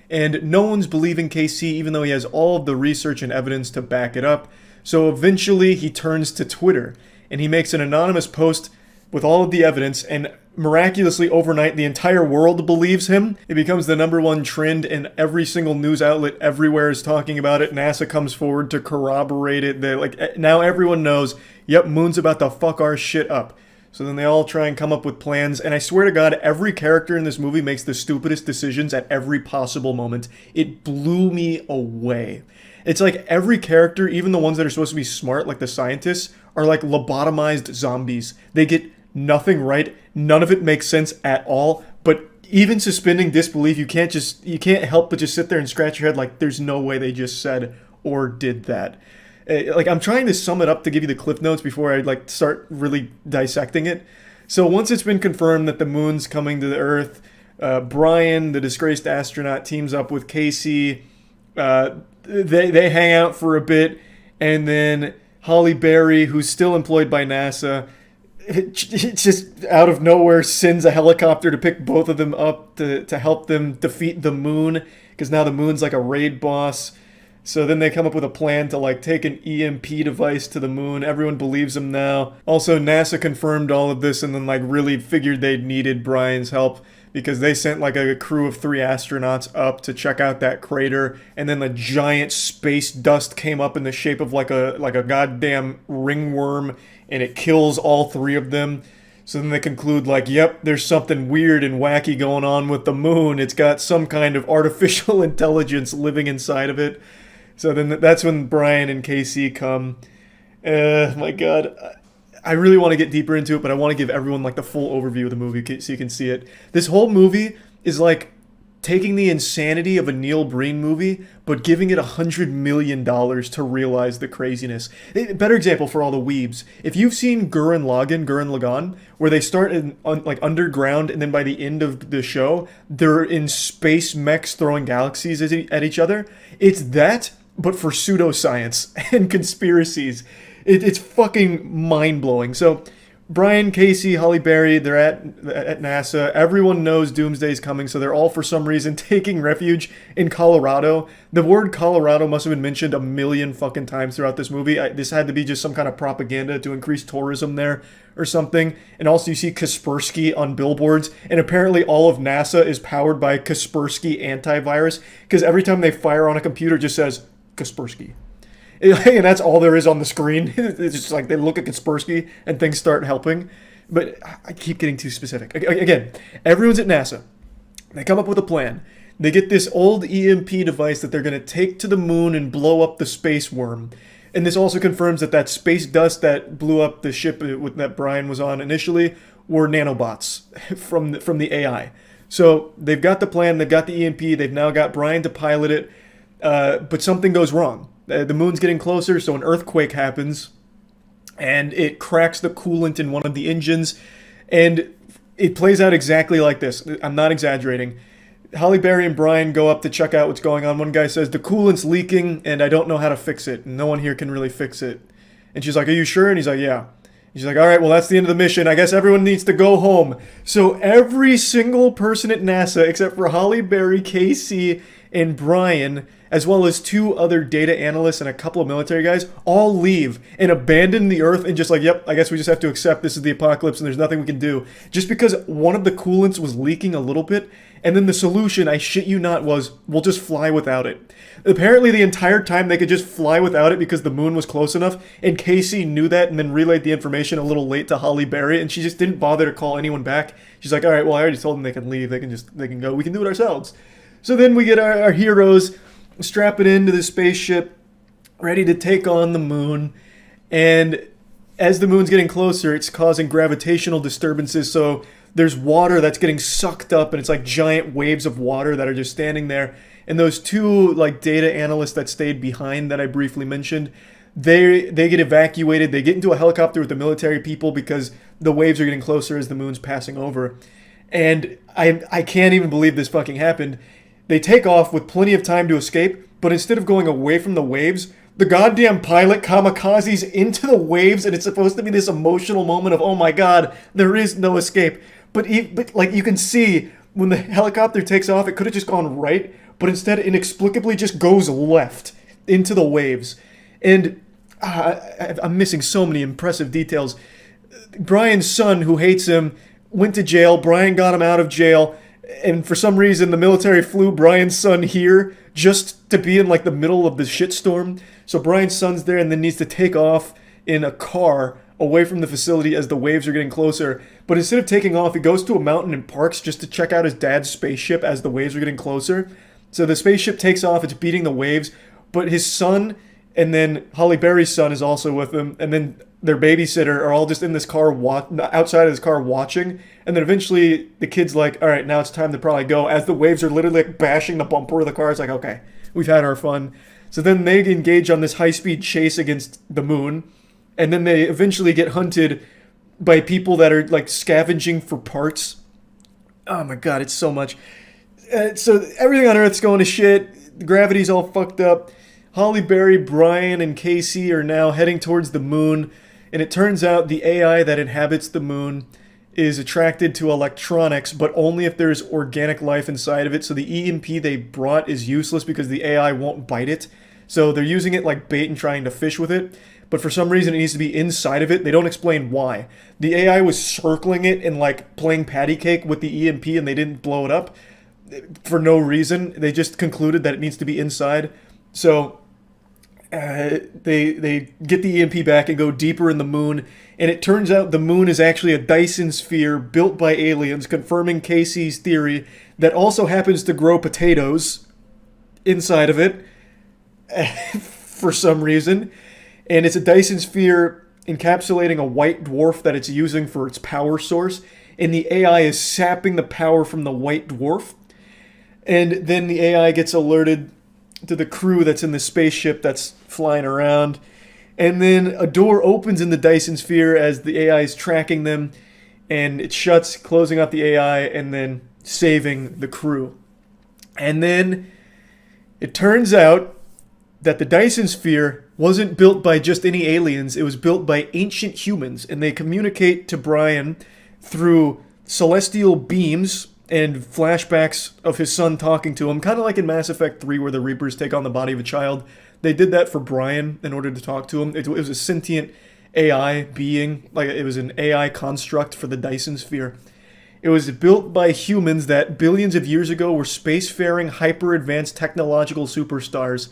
And no one's believing KC, even though he has all of the research and evidence to back it up. So eventually he turns to Twitter. And he makes an anonymous post with all of the evidence, and miraculously overnight the entire world believes him. It becomes the #1 trend, and every single news outlet everywhere is talking about it. NASA comes forward to corroborate it. Now everyone knows, yep, moon's about to fuck our shit up. So then they all try and come up with plans, and I swear to God, every character in this movie makes the stupidest decisions at every possible moment. It blew me away. It's like every character, even the ones that are supposed to be smart, like the scientists, are like lobotomized zombies. They get nothing right. None of it makes sense at all. But even suspending disbelief, you can't help but just sit there and scratch your head like there's no way they just said or did that. Like I'm trying to sum it up to give you the cliff notes before I like start really dissecting it. So once it's been confirmed that the moon's coming to the Earth, Brian, the disgraced astronaut, teams up with Casey. They hang out for a bit, and then Holly Berry, who's still employed by NASA, just out of nowhere sends a helicopter to pick both of them up to help them defeat the moon, because now the moon's like a raid boss. So then they come up with a plan to like take an EMP device to the moon. Everyone believes them now. Also, NASA confirmed all of this and then like really figured they needed Brian's help, because they sent like a crew of 3 astronauts up to check out that crater, and then the giant space dust came up in the shape of like a goddamn ringworm, and it kills all 3 of them. So then they conclude like, yep, there's something weird and wacky going on with the moon. It's got some kind of artificial intelligence living inside of it. So then that's when Brian and Casey come. My God. I really want to get deeper into it, but I want to give everyone like the full overview of the movie so you can see it. This whole movie is like taking the insanity of a Neil Breen movie, but giving it $100 million to realize the craziness. Better example for all the weebs. If you've seen Gurren Lagann, where they start like underground, and then by the end of the show, they're in space mechs throwing galaxies at each other. It's that, but for pseudoscience and conspiracies. It's fucking mind-blowing. So, Brian, Casey, Holly Berry, they're at NASA. Everyone knows Doomsday's coming, so they're all, for some reason, taking refuge in Colorado. The word Colorado must have been mentioned 1,000,000 fucking times throughout this movie. This had to be just some kind of propaganda to increase tourism there or something. And also you see Kaspersky on billboards, and apparently all of NASA is powered by Kaspersky antivirus, because every time they fire on a computer, it just says Kaspersky. And that's all there is on the screen. It's just like they look at Kaspersky and things start helping. But I keep getting too specific. Again, everyone's at NASA. They come up with a plan. They get this old EMP device that they're going to take to the moon and blow up the space worm. And this also confirms that space dust that blew up the ship that Brian was on initially were nanobots from the AI. So they've got the plan. They've got the EMP. They've now got Brian to pilot it. But something goes wrong. The moon's getting closer, so an earthquake happens, and it cracks the coolant in one of the engines, and it plays out exactly like this. I'm not exaggerating. Holly Berry and Brian go up to check out what's going on. One guy says, the coolant's leaking, and I don't know how to fix it. No one here can really fix it. And she's like, are you sure? And he's like, yeah. He's like, all right, well, that's the end of the mission. I guess everyone needs to go home. So every single person at NASA, except for Holly Berry, Casey, and Brian, as well as 2 other data analysts and a couple of military guys, all leave and abandon the Earth and just like, yep, I guess we just have to accept this is the apocalypse and there's nothing we can do. Just because one of the coolants was leaking a little bit, and then the solution, I shit you not, was we'll just fly without it. Apparently the entire time they could just fly without it because the moon was close enough, and Casey knew that and then relayed the information a little late to Holly Berry, and she just didn't bother to call anyone back. She's like, all right, well, I already told them they can leave. They can go. We can do it ourselves. So then we get our heroes strapping into the spaceship, ready to take on the moon, and as the moon's getting closer, it's causing gravitational disturbances, so there's water that's getting sucked up, and it's like giant waves of water that are just standing there. And those 2 like data analysts that stayed behind that I briefly mentioned, they get evacuated. They get into a helicopter with the military people because the waves are getting closer as the moon's passing over. And I can't even believe this fucking happened. They take off with plenty of time to escape, but instead of going away from the waves, the goddamn pilot kamikazes into the waves, and it's supposed to be this emotional moment of, oh my god, there is no escape. But like you can see, when the helicopter takes off, it could have just gone right, but instead inexplicably just goes left into the waves. And I'm missing so many impressive details. Brian's son, who hates him, went to jail. Brian got him out of jail. And for some reason, the military flew Brian's son here just to be in like the middle of the shitstorm. So Brian's son's there and then needs to take off in a car away from the facility as the waves are getting closer. But instead of taking off, he goes to a mountain and parks just to check out his dad's spaceship as the waves are getting closer. So the spaceship takes off, it's beating the waves, but his son and then Holly Berry's son is also with him, and then their babysitter are all just in this car, outside of this car watching, and then eventually the kid's like, all right, now it's time to probably go, as the waves are literally like bashing the bumper of the car. It's like, okay, we've had our fun. So then they engage on this high-speed chase against the moon, and then they eventually get hunted by people that are like scavenging for parts. Oh my god, it's so much. So everything on Earth's going to shit. Gravity's all fucked up. Holly Berry, Brian, and Casey are now heading towards the moon, and it turns out the AI that inhabits the moon is attracted to electronics, but only if there's organic life inside of it. So the EMP they brought is useless because the AI won't bite it. So they're using it like bait and trying to fish with it. But for some reason it needs to be inside of it. They don't explain why. The AI was circling it and like playing patty cake with the EMP, and they didn't blow it up for no reason. They just concluded that it needs to be inside. So they get the EMP back and go deeper in the moon, and it turns out the moon is actually a Dyson sphere built by aliens, confirming Casey's theory that also happens to grow potatoes inside of it for some reason. And it's a Dyson sphere encapsulating a white dwarf that it's using for its power source, and the AI is sapping the power from the white dwarf. And then the AI gets alerted to the crew that's in the spaceship that's flying around. And then a door opens in the Dyson sphere as the AI is tracking them, and it shuts, closing out the AI and then saving the crew. And then it turns out that the Dyson sphere wasn't built by just any aliens. It was built by ancient humans, and they communicate to Brian through celestial beams and flashbacks of his son talking to him, kind of like in Mass Effect 3 where the Reapers take on the body of a child. They did that for Brian in order to talk to him. It was a sentient AI being, like it was an AI construct for the Dyson sphere. It was built by humans that billions of years ago were spacefaring, hyper-advanced technological superstars,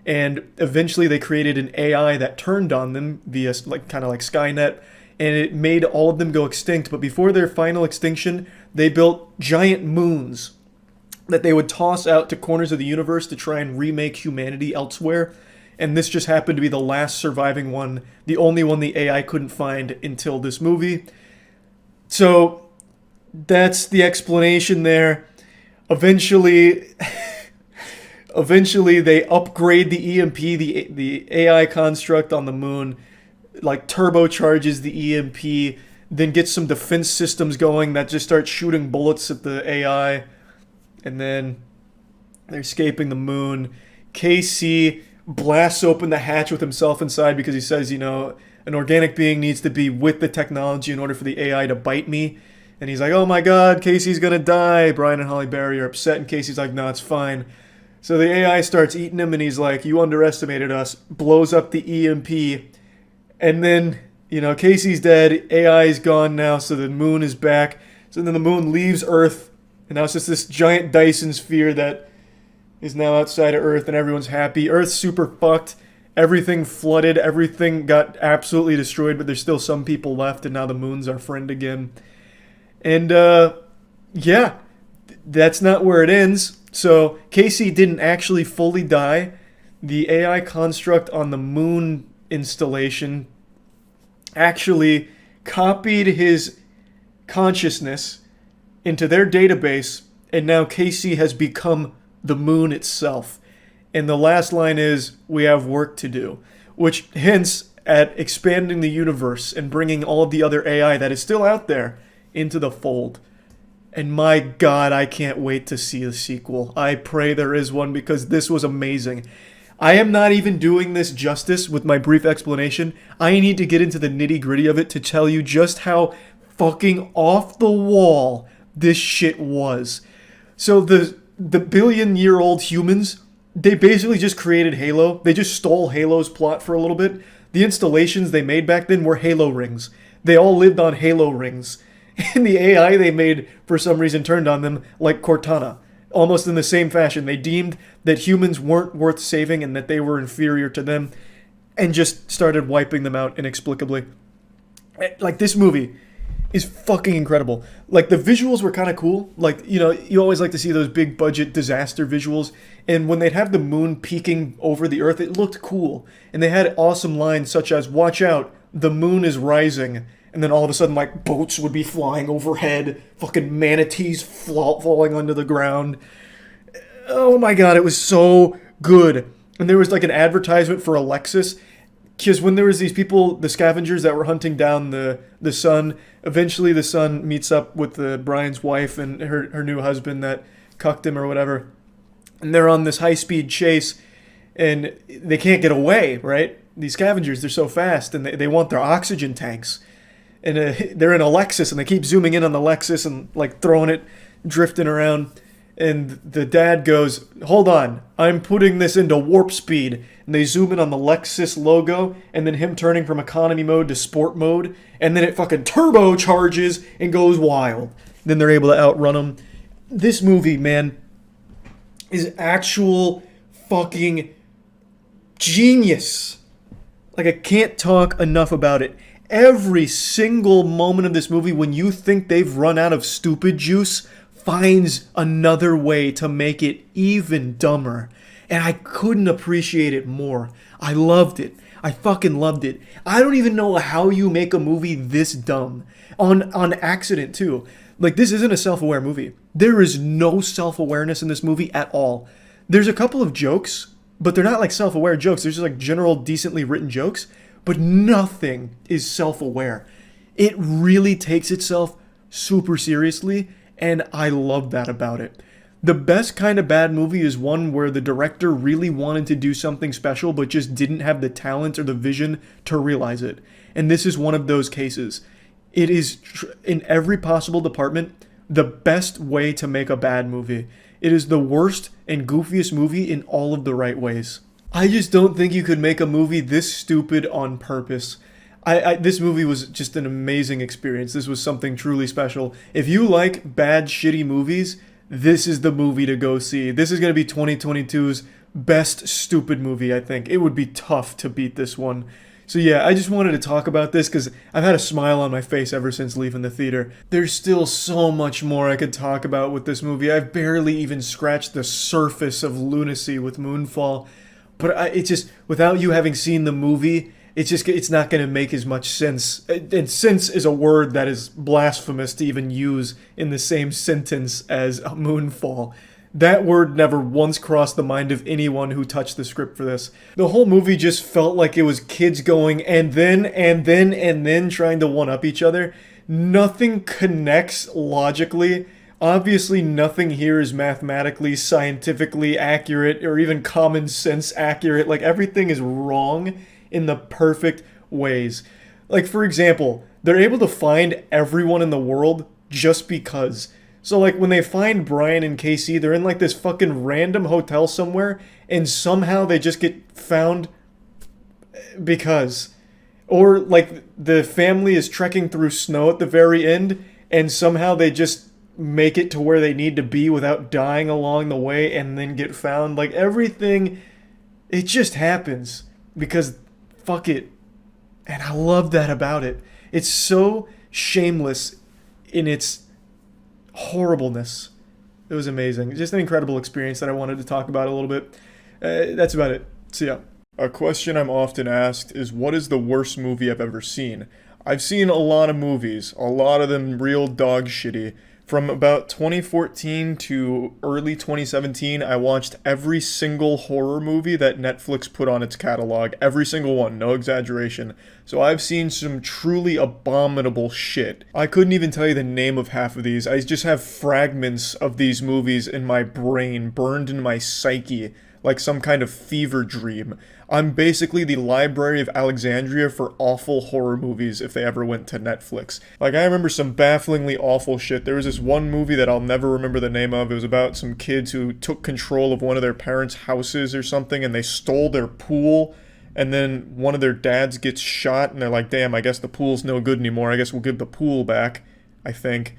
and eventually they created an AI that turned on them via kind of like Skynet, and it made all of them go extinct. But before their final extinction, they built giant moons that they would toss out to corners of the universe to try and remake humanity elsewhere. And this just happened to be the last surviving one, the only one the AI couldn't find until this movie. So that's the explanation there. Eventually they upgrade the EMP, the AI construct on the moon, like turbocharges the EMP, then gets some defense systems going that just start shooting bullets at the AI, and then they're escaping the moon. Casey blasts open the hatch with himself inside because he says, you know, an organic being needs to be with the technology in order for the AI to bite me. And he's like, oh my god, Casey's gonna die. Brian and Holly Berry are upset, and Casey's like, no, it's fine. So the AI starts eating him, and he's like, you underestimated us. Blows up the EMP. And then, you know, Casey's dead. AI's gone now, so the moon is back. So then the moon leaves Earth, and now it's just this giant Dyson sphere that is now outside of Earth, and everyone's happy. Earth's super fucked. Everything flooded. Everything got absolutely destroyed, but there's still some people left, and now the moon's our friend again. And, yeah, that's not where it ends. So Casey didn't actually fully die. The AI construct on the moon installation actually copied his consciousness into their database, and now Casey has become the moon itself. And the last line is, we have work to do, which hints at expanding the universe and bringing all of the other AI that is still out there into the fold. And my god, I can't wait to see the sequel. I pray there is one, because this was amazing. I am not even doing this justice with my brief explanation. I need to get into the nitty-gritty of it to tell you just how fucking off the wall this shit was. So the billion-year-old humans, they basically just created Halo. They just stole Halo's plot for a little bit. The installations they made back then were Halo rings. They all lived on Halo rings. And the AI they made, for some reason, turned on them like Cortana. Almost in the same fashion. They deemed that humans weren't worth saving and that they were inferior to them, and just started wiping them out inexplicably. Like, this movie is fucking incredible. Like, the visuals were kind of cool. Like, you know, you always like to see those big budget disaster visuals. And when they'd have the moon peeking over the Earth, it looked cool. And they had awesome lines such as, watch out, the moon is rising. And then all of a sudden, like, boats would be flying overhead. Fucking manatees falling onto the ground. Oh my god, it was so good. And there was, like, an advertisement for Alexis. Because when there was these people, the scavengers that were hunting down the son, eventually the son meets up with Brian's wife and her new husband that cucked him or whatever. And they're on this high-speed chase, and they can't get away, right? These scavengers, they're so fast, and they want their oxygen tanks. And they're in a Lexus, and they keep zooming in on the Lexus and, like, throwing it, drifting around. And the dad goes, hold on, I'm putting this into warp speed. And they zoom in on the Lexus logo, and then him turning from economy mode to sport mode. And then it fucking turbocharges and goes wild. Then they're able to outrun him. This movie, man, is actual fucking genius. Like, I can't talk enough about it. Every single moment of this movie, when you think they've run out of stupid juice, finds another way to make it even dumber. And I couldn't appreciate it more. I loved it. I fucking loved it. I don't even know how you make a movie this dumb. On accident, too. Like, this isn't a self-aware movie. There is no self-awareness in this movie at all. There's a couple of jokes, but they're not like self-aware jokes. They're just like general, decently written jokes. But nothing is self-aware. It really takes itself super seriously, and I love that about it. The best kind of bad movie is one where the director really wanted to do something special but just didn't have the talent or the vision to realize it. And this is one of those cases. It is, in every possible department, the best way to make a bad movie. It is the worst and goofiest movie in all of the right ways. I just don't think you could make a movie this stupid on purpose. This movie was just an amazing experience. This was something truly special. If you like bad, shitty movies, this is the movie to go see. This is going to be 2022's best stupid movie, I think. It would be tough to beat this one. So yeah, I just wanted to talk about this because I've had a smile on my face ever since leaving the theater. There's still so much more I could talk about with this movie. I've barely even scratched the surface of lunacy with Moonfall. But it's just, without you having seen the movie, it's not going to make as much sense. And sense is a word that is blasphemous to even use in the same sentence as Moonfall. That word never once crossed the mind of anyone who touched the script for this. The whole movie just felt like it was kids going and then trying to one-up each other. Nothing connects logically Obviously, nothing here is mathematically, scientifically accurate, or even common sense accurate. Like, everything is wrong in the perfect ways. Like, for example, they're able to find everyone in the world just because. So, like, when they find Brian and Casey, they're in, like, this fucking random hotel somewhere, and somehow they just get found because. Or, like, the family is trekking through snow at the very end, and somehow they just make it to where they need to be without dying along the way and then get found. Like, everything, it just happens because fuck it. And I love that about it. It's so shameless in its horribleness. It was amazing. Just an incredible experience that I wanted to talk about a little bit. That's about it. So yeah. A question I'm often asked is, what is the worst movie I've ever seen? I've seen a lot of movies, a lot of them real dog shitty. From about 2014 to early 2017, I watched every single horror movie that Netflix put on its catalog. Every single one, no exaggeration. So I've seen some truly abominable shit. I couldn't even tell you the name of half of these. I just have fragments of these movies in my brain, burned in my psyche, like some kind of fever dream. I'm basically the Library of Alexandria for awful horror movies if they ever went to Netflix. Like, I remember some bafflingly awful shit. There was this one movie that I'll never remember the name of. It was about some kids who took control of one of their parents' houses or something, and they stole their pool, and then one of their dads gets shot, and they're like, damn, I guess the pool's no good anymore. I guess we'll give the pool back, I think.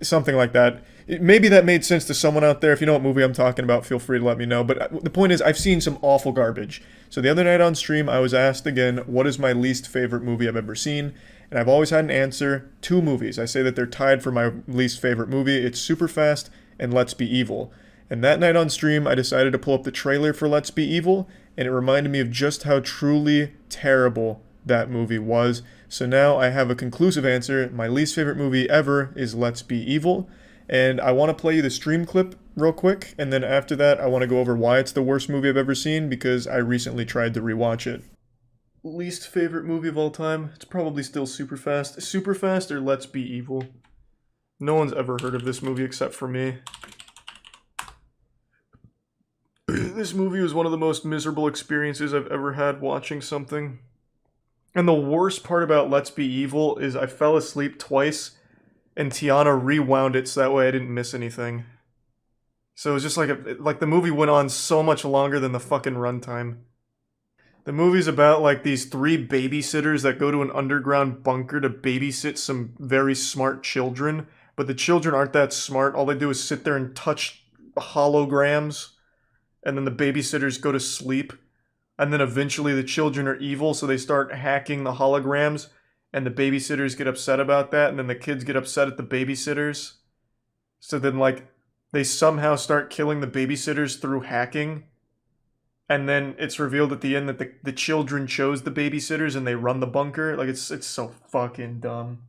Something like that. Maybe that made sense to someone out there. If you know what movie I'm talking about, feel free to let me know. But the point is, I've seen some awful garbage. So the other night on stream, I was asked again, what is my least favorite movie I've ever seen? And I've always had an answer. 2 movies. I say that they're tied for my least favorite movie. It's Superfast and Let's Be Evil. And that night on stream, I decided to pull up the trailer for Let's Be Evil, and it reminded me of just how truly terrible that movie was. So now I have a conclusive answer. My least favorite movie ever is Let's Be Evil. And I want to play you the stream clip real quick, and then after that I want to go over why it's the worst movie I've ever seen, because I recently tried to rewatch it. Least favorite movie of all time? It's probably still Superfast. Superfast or Let's Be Evil? No one's ever heard of this movie except for me. This movie was one of the most miserable experiences I've ever had watching something. And the worst part about Let's Be Evil is I fell asleep twice, and Tiana rewound it so that way I didn't miss anything. So it was just like the movie went on so much longer than the fucking runtime. The movie's about like these 3 babysitters that go to an underground bunker to babysit some very smart children, but the children aren't that smart. All they do is sit there and touch holograms, and then the babysitters go to sleep, and then eventually the children are evil, so they start hacking the holograms, and the babysitters get upset about that, and then the kids get upset at the babysitters. So then, like, they somehow start killing the babysitters through hacking. And then it's revealed at the end that the children chose the babysitters and they run the bunker. Like, it's so fucking dumb.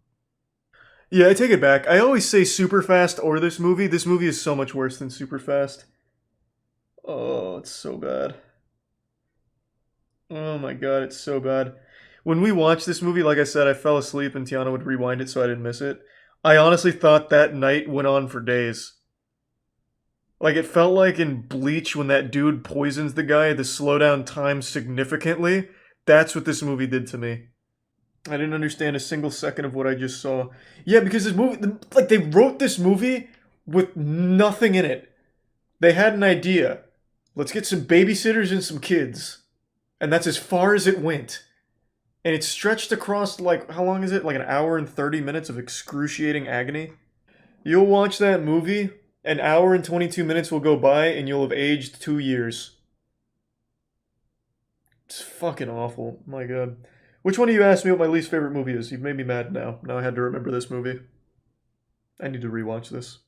Yeah, I take it back. I always say Superfast or this movie. This movie is so much worse than Superfast. Oh, it's so bad. Oh my god, it's so bad. When we watched this movie, like I said, I fell asleep and Tiana would rewind it so I didn't miss it. I honestly thought that night went on for days. Like, it felt like in Bleach when that dude poisons the guy to slow down time significantly. That's what this movie did to me. I didn't understand a single second of what I just saw. Yeah, because this movie, like, they wrote this movie with nothing in it. They had an idea. Let's get some babysitters and some kids. And that's as far as it went. And it's stretched across, like, how long is it? Like an hour and 30 minutes of excruciating agony. You'll watch that movie, an hour and 22 minutes will go by, and you'll have aged 2 years. It's fucking awful. My god. Which one of you asked me what my least favorite movie is? You've made me mad now. Now I had to remember this movie. I need to rewatch this.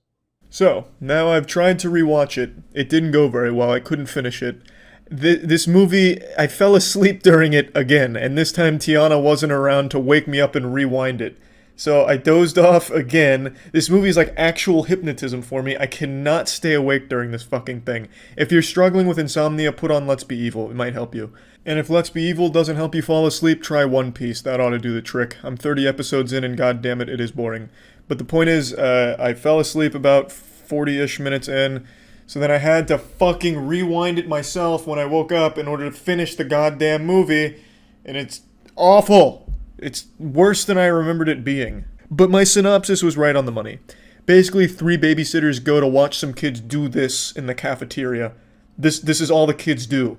So, now I've tried to rewatch it. It didn't go very well. I couldn't finish it. This movie, I fell asleep during it again, and this time Tiana wasn't around to wake me up and rewind it. So I dozed off again. This movie is like actual hypnotism for me. I cannot stay awake during this fucking thing. If you're struggling with insomnia, put on Let's Be Evil. It might help you. And if Let's Be Evil doesn't help you fall asleep, try One Piece. That ought to do the trick. I'm 30 episodes in and goddammit, it is boring. But the point is, I fell asleep about 40-ish minutes in, so then I had to fucking rewind it myself when I woke up in order to finish the goddamn movie, and it's awful. It's worse than I remembered it being. But my synopsis was right on the money. Basically, 3 babysitters go to watch some kids do this in the cafeteria. This is all the kids do.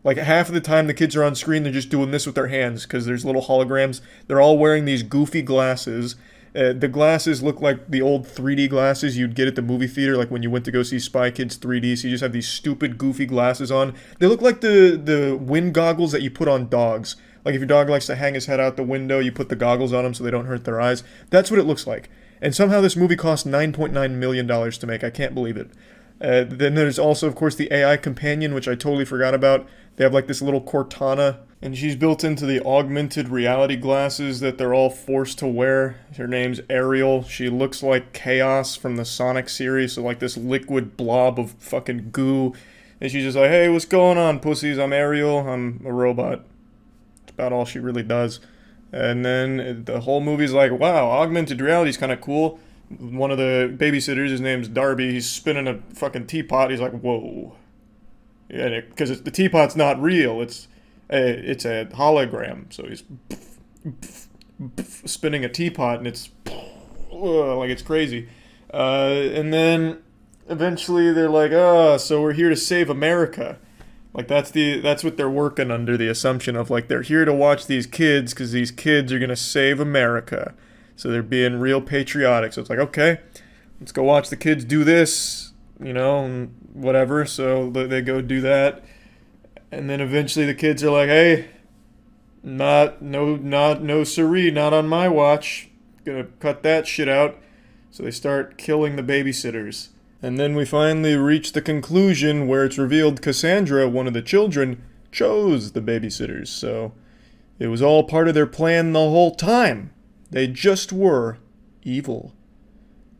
Like, half of the time the kids are on screen, they're just doing this with their hands, because there's little holograms. They're all wearing these goofy glasses. The glasses look like the old 3D glasses you'd get at the movie theater, like when you went to go see Spy Kids 3D, so you just have these stupid, goofy glasses on. They look like the wind goggles that you put on dogs. Like, if your dog likes to hang his head out the window, you put the goggles on them so they don't hurt their eyes. That's what it looks like. And somehow this movie cost $9.9 million to make. I can't believe it. Then there's also, of course, the AI companion, which I totally forgot about. They have like this little Cortana, and she's built into the augmented reality glasses that they're all forced to wear. Her name's Ariel. She looks like Chaos from the Sonic series, so like this liquid blob of fucking goo. And she's just like, hey, what's going on, pussies? I'm Ariel. I'm a robot. That's about all she really does. And then the whole movie's like, wow, augmented reality's kind of cool. One of the babysitters, his name's Darby, he's spinning a fucking teapot. He's like, whoa. Yeah, because the teapot's not real. It's a hologram. So he's spinning a teapot, and it's like it's crazy. And then eventually they're like, so we're here to save America. Like, that's what they're working under, the assumption of, like, they're here to watch these kids because these kids are going to save America. So they're being real patriotic. So it's like, okay, let's go watch the kids do this, you know, and whatever. So they go do that. And then eventually the kids are like, hey, no siree, not on my watch. Gonna cut that shit out. So they start killing the babysitters. And then we finally reach the conclusion where it's revealed Cassandra, one of the children, chose the babysitters. So it was all part of their plan the whole time. They just were evil.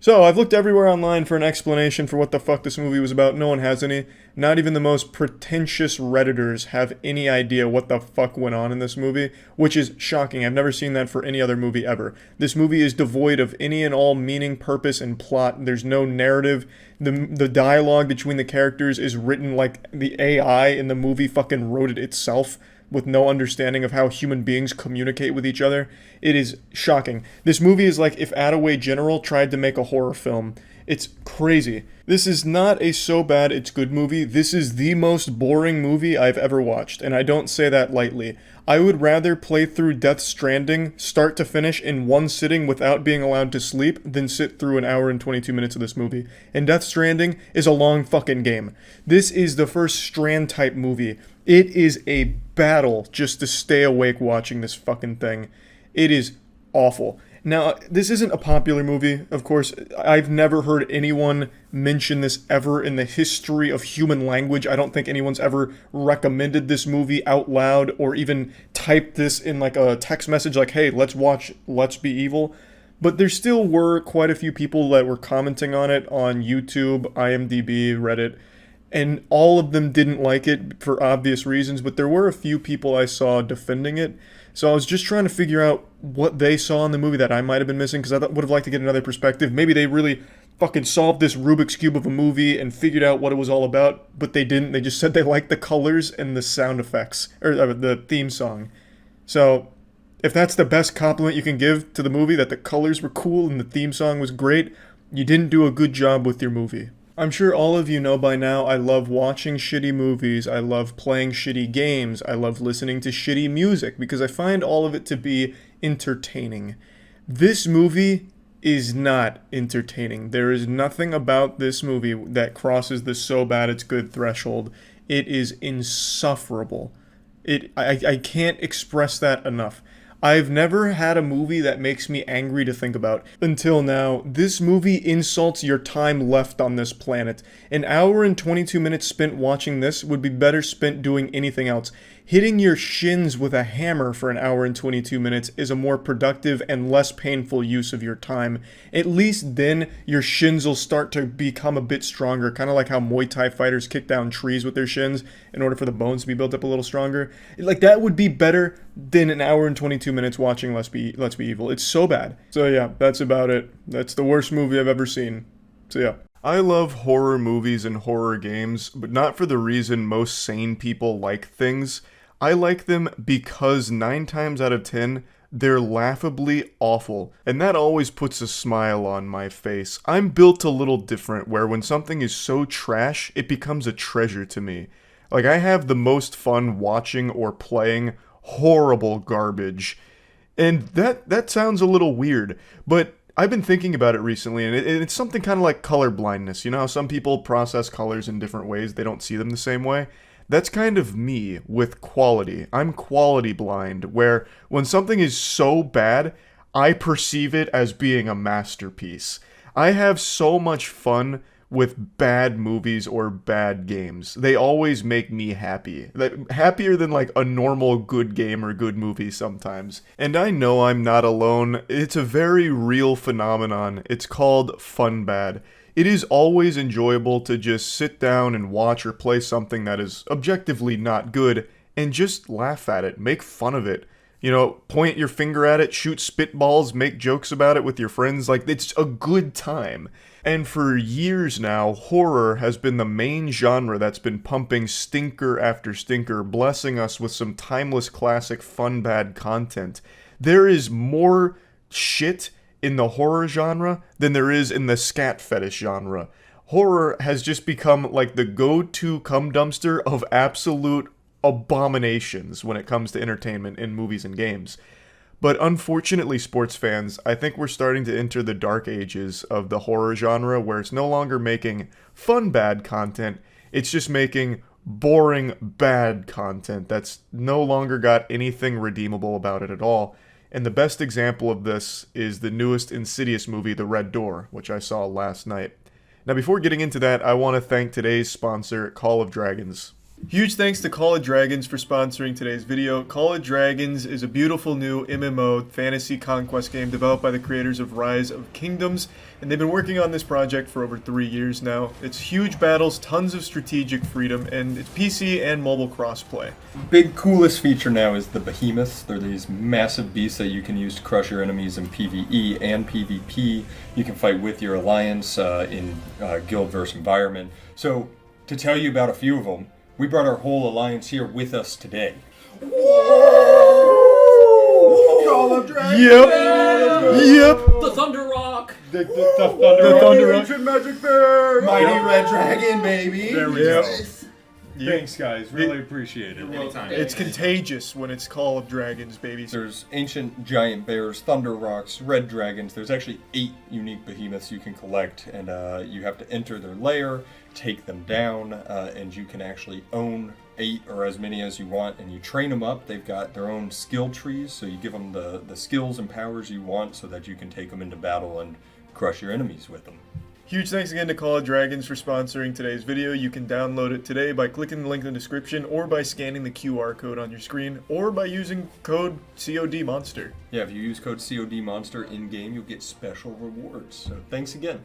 So I've looked everywhere online for an explanation for what the fuck this movie was about. No one has any. Not even the most pretentious Redditors have any idea what the fuck went on in this movie, which is shocking. I've never seen that for any other movie ever. This movie is devoid of any and all meaning, purpose, and plot. There's no narrative. The dialogue between the characters is written like the AI in the movie fucking wrote it itself, with no understanding of how human beings communicate with each other. It is shocking. This movie is like if Attaway General tried to make a horror film. It's crazy. This is not a so bad it's good movie. This is the most boring movie I've ever watched, and I don't say that lightly. I would rather play through Death Stranding, start to finish, in one sitting without being allowed to sleep, than sit through an hour and 22 minutes of this movie. And Death Stranding is a long fucking game. This is the first Strand-type movie. It is a battle just to stay awake watching this fucking thing. It is awful. Now, this isn't a popular movie, of course. I've never heard anyone mention this ever in the history of human language. I don't think anyone's ever recommended this movie out loud or even typed this in like a text message like, hey, let's watch Let's Be Evil. But there still were quite a few people that were commenting on it on YouTube, IMDb, Reddit, and all of them didn't like it for obvious reasons, but there were a few people I saw defending it. So I was just trying to figure out what they saw in the movie that I might have been missing, because I would have liked to get another perspective. Maybe they really fucking solved this Rubik's Cube of a movie and figured out what it was all about, but they didn't. They just said they liked the colors and the sound effects, or the theme song. So if that's the best compliment you can give to the movie, that the colors were cool and the theme song was great, you didn't do a good job with your movie. I'm sure all of you know by now I love watching shitty movies, I love playing shitty games, I love listening to shitty music, because I find all of it to be entertaining. This movie is not entertaining. There is nothing about this movie that crosses the so bad it's good threshold. It is insufferable. I can't express that enough. I've never had a movie that makes me angry to think about. Until now, this movie insults your time left on this planet. An hour and 22 minutes spent watching this would be better spent doing anything else. hitting your shins with a hammer for an hour and 22 minutes is a more productive and less painful use of your time. At least then your shins will start to become a bit stronger, kind of like how Muay Thai fighters kick down trees with their shins in order for the bones to be built up a little stronger. Like, that would be better than an hour and 22 minutes watching Let's Be Evil. It's so bad. So yeah, that's about it. That's the worst movie I've ever seen. So yeah. I love horror movies and horror games, but not for the reason most sane people like things. I like them because 9 times out of 10, they're laughably awful, and that always puts a smile on my face. I'm built a little different, where when something is so trash, it becomes a treasure to me. Like, I have the most fun watching or playing horrible garbage. And that sounds a little weird, but I've been thinking about it recently, and it's something kind of like color blindness. You know how some people process colors in different ways, they don't see them the same way? That's kind of me with quality. I'm quality blind, where when something is so bad, I perceive it as being a masterpiece. I have so much fun with bad movies or bad games. They always make me happy. Happier than like a normal good game or good movie sometimes. And I know I'm not alone. It's a very real phenomenon. It's called fun bad. It is always enjoyable to just sit down and watch or play something that is objectively not good and just laugh at it, make fun of it. You know, point your finger at it, shoot spitballs, make jokes about it with your friends. Like, it's a good time. And for years now, horror has been the main genre that's been pumping stinker after stinker, blessing us with some timeless classic fun bad content. There is more shit in the horror genre than there is in the scat fetish genre. Horror has just become like the go-to cum dumpster of absolute abominations when it comes to entertainment in movies and games. But unfortunately, sports fans, I think we're starting to enter the dark ages of the horror genre, where it's no longer making fun bad content, it's just making boring bad content that's no longer got anything redeemable about it at all. And the best example of this is the newest Insidious movie, The Red Door, which I saw last night. Now, before getting into that, I want to thank today's sponsor, Call of Dragons. Huge thanks to Call of Dragons for sponsoring today's video. Call of Dragons is a beautiful new MMO fantasy conquest game developed by the creators of Rise of Kingdoms, and they've been working on this project for over 3 years now. It's huge battles, tons of strategic freedom, and it's PC and mobile crossplay. Big coolest feature now is the behemoths. They're these massive beasts that you can use to crush your enemies in PvE and PvP. You can fight with your alliance in guild versus environment. So, to tell you about a few of them, we brought our whole alliance here with us today. Call of Dragons! Yep! The Thunder Rock! The Thunder Rock. Ancient magic bear! Mighty Red Dragon, baby! There we go. Thanks, guys. Really appreciate it. It's contagious when it's Call of Dragons, baby. There's ancient giant bears, thunder rocks, red dragons. There's actually 8 unique behemoths you can collect, and you have to enter their lair, take them down, and you can actually own 8 or as many as you want, and you train them up. They've got their own skill trees, so you give them the skills and powers you want so that you can take them into battle and crush your enemies with them. Huge thanks again to Call of Dragons for sponsoring today's video. You can download it today by clicking the link in the description, or by scanning the QR code on your screen, or by using code CODMonster. Yeah, if you use code CODMonster in-game, you'll get special rewards. So thanks again.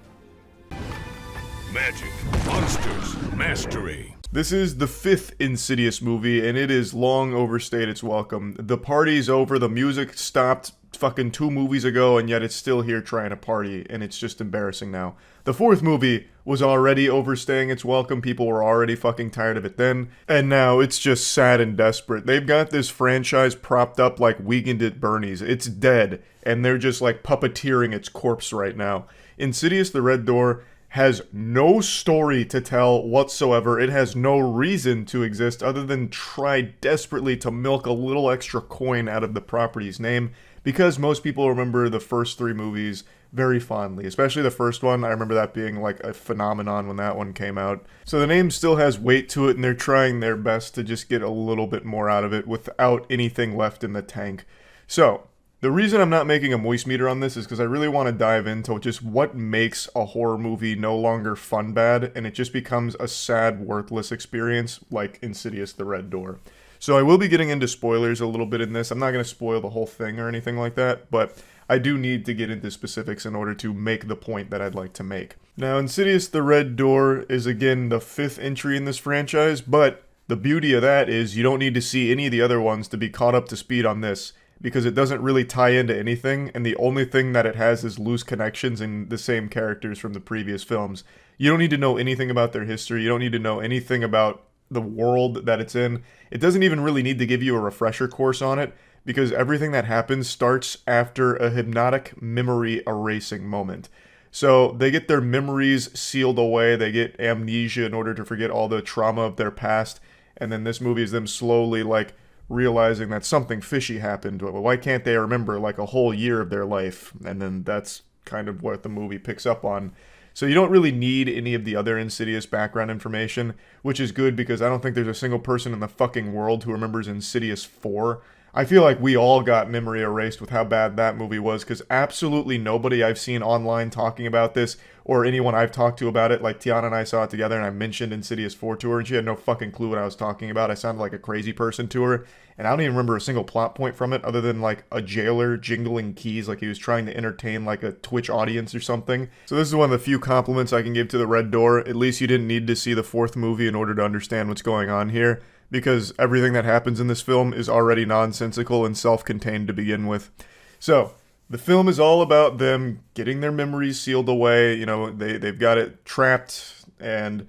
Magic, monsters, mastery. This is the 5th Insidious movie, and it is long overstayed its welcome. The party's over, the music stopped fucking 2 movies ago, and yet it's still here trying to party, and it's just embarrassing now. The 4th movie was already overstaying its welcome, people were already fucking tired of it then, and now it's just sad and desperate. They've got this franchise propped up like Weekend at Bernie's. It's dead, and they're just like puppeteering its corpse right now. Insidious the Red Door has no story to tell whatsoever. It has no reason to exist other than try desperately to milk a little extra coin out of the property's name, because most people remember the first 3 movies very fondly, especially the first one. I remember that being like a phenomenon when that one came out. So the name still has weight to it, and they're trying their best to just get a little bit more out of it without anything left in the tank. So the reason I'm not making a moist meter on this is because I really want to dive into just what makes a horror movie no longer fun bad, and it just becomes a sad, worthless experience like Insidious the Red Door. So I will be getting into spoilers a little bit in this. I'm not going to spoil the whole thing or anything like that, but I do need to get into specifics in order to make the point that I'd like to make. Now, Insidious the Red Door is again the 5th entry in this franchise, but the beauty of that is you don't need to see any of the other ones to be caught up to speed on this, because it doesn't really tie into anything, and the only thing that it has is loose connections in the same characters from the previous films. You don't need to know anything about their history. You don't need to know anything about the world that it's in. It doesn't even really need to give you a refresher course on it, because everything that happens starts after a hypnotic memory erasing moment. So they get their memories sealed away, they get amnesia in order to forget all the trauma of their past, and then this movie is them slowly, like, realizing that something fishy happened. Why can't they remember, like, a whole year of their life? And then that's kind of what the movie picks up on. So you don't really need any of the other Insidious background information, which is good because I don't think there's a single person in the fucking world who remembers Insidious 4. I feel like we all got memory erased with how bad that movie was, because absolutely nobody I've seen online talking about this, or anyone I've talked to about it, like Tiana and I saw it together and I mentioned Insidious 4 to her and she had no fucking clue what I was talking about. I sounded like a crazy person to her, and I don't even remember a single plot point from it other than like a jailer jingling keys like he was trying to entertain like a Twitch audience or something. So this is one of the few compliments I can give to the Red Door. At least you didn't need to see the 4th movie in order to understand what's going on here, because everything that happens in this film is already nonsensical and self-contained to begin with. So, the film is all about them getting their memories sealed away. You know, they've got it trapped, and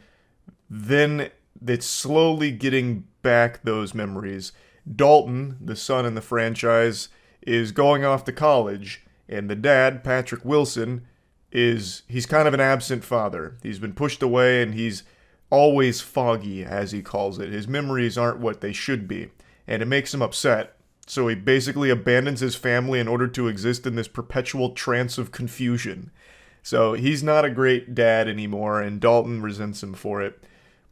then it's slowly getting back those memories. Dalton, the son in the franchise, is going off to college, and the dad, Patrick Wilson, he's kind of an absent father. He's been pushed away, and he's always foggy, as he calls it. His memories aren't what they should be, and it makes him upset. So he basically abandons his family in order to exist in this perpetual trance of confusion. So he's not a great dad anymore, and Dalton resents him for it.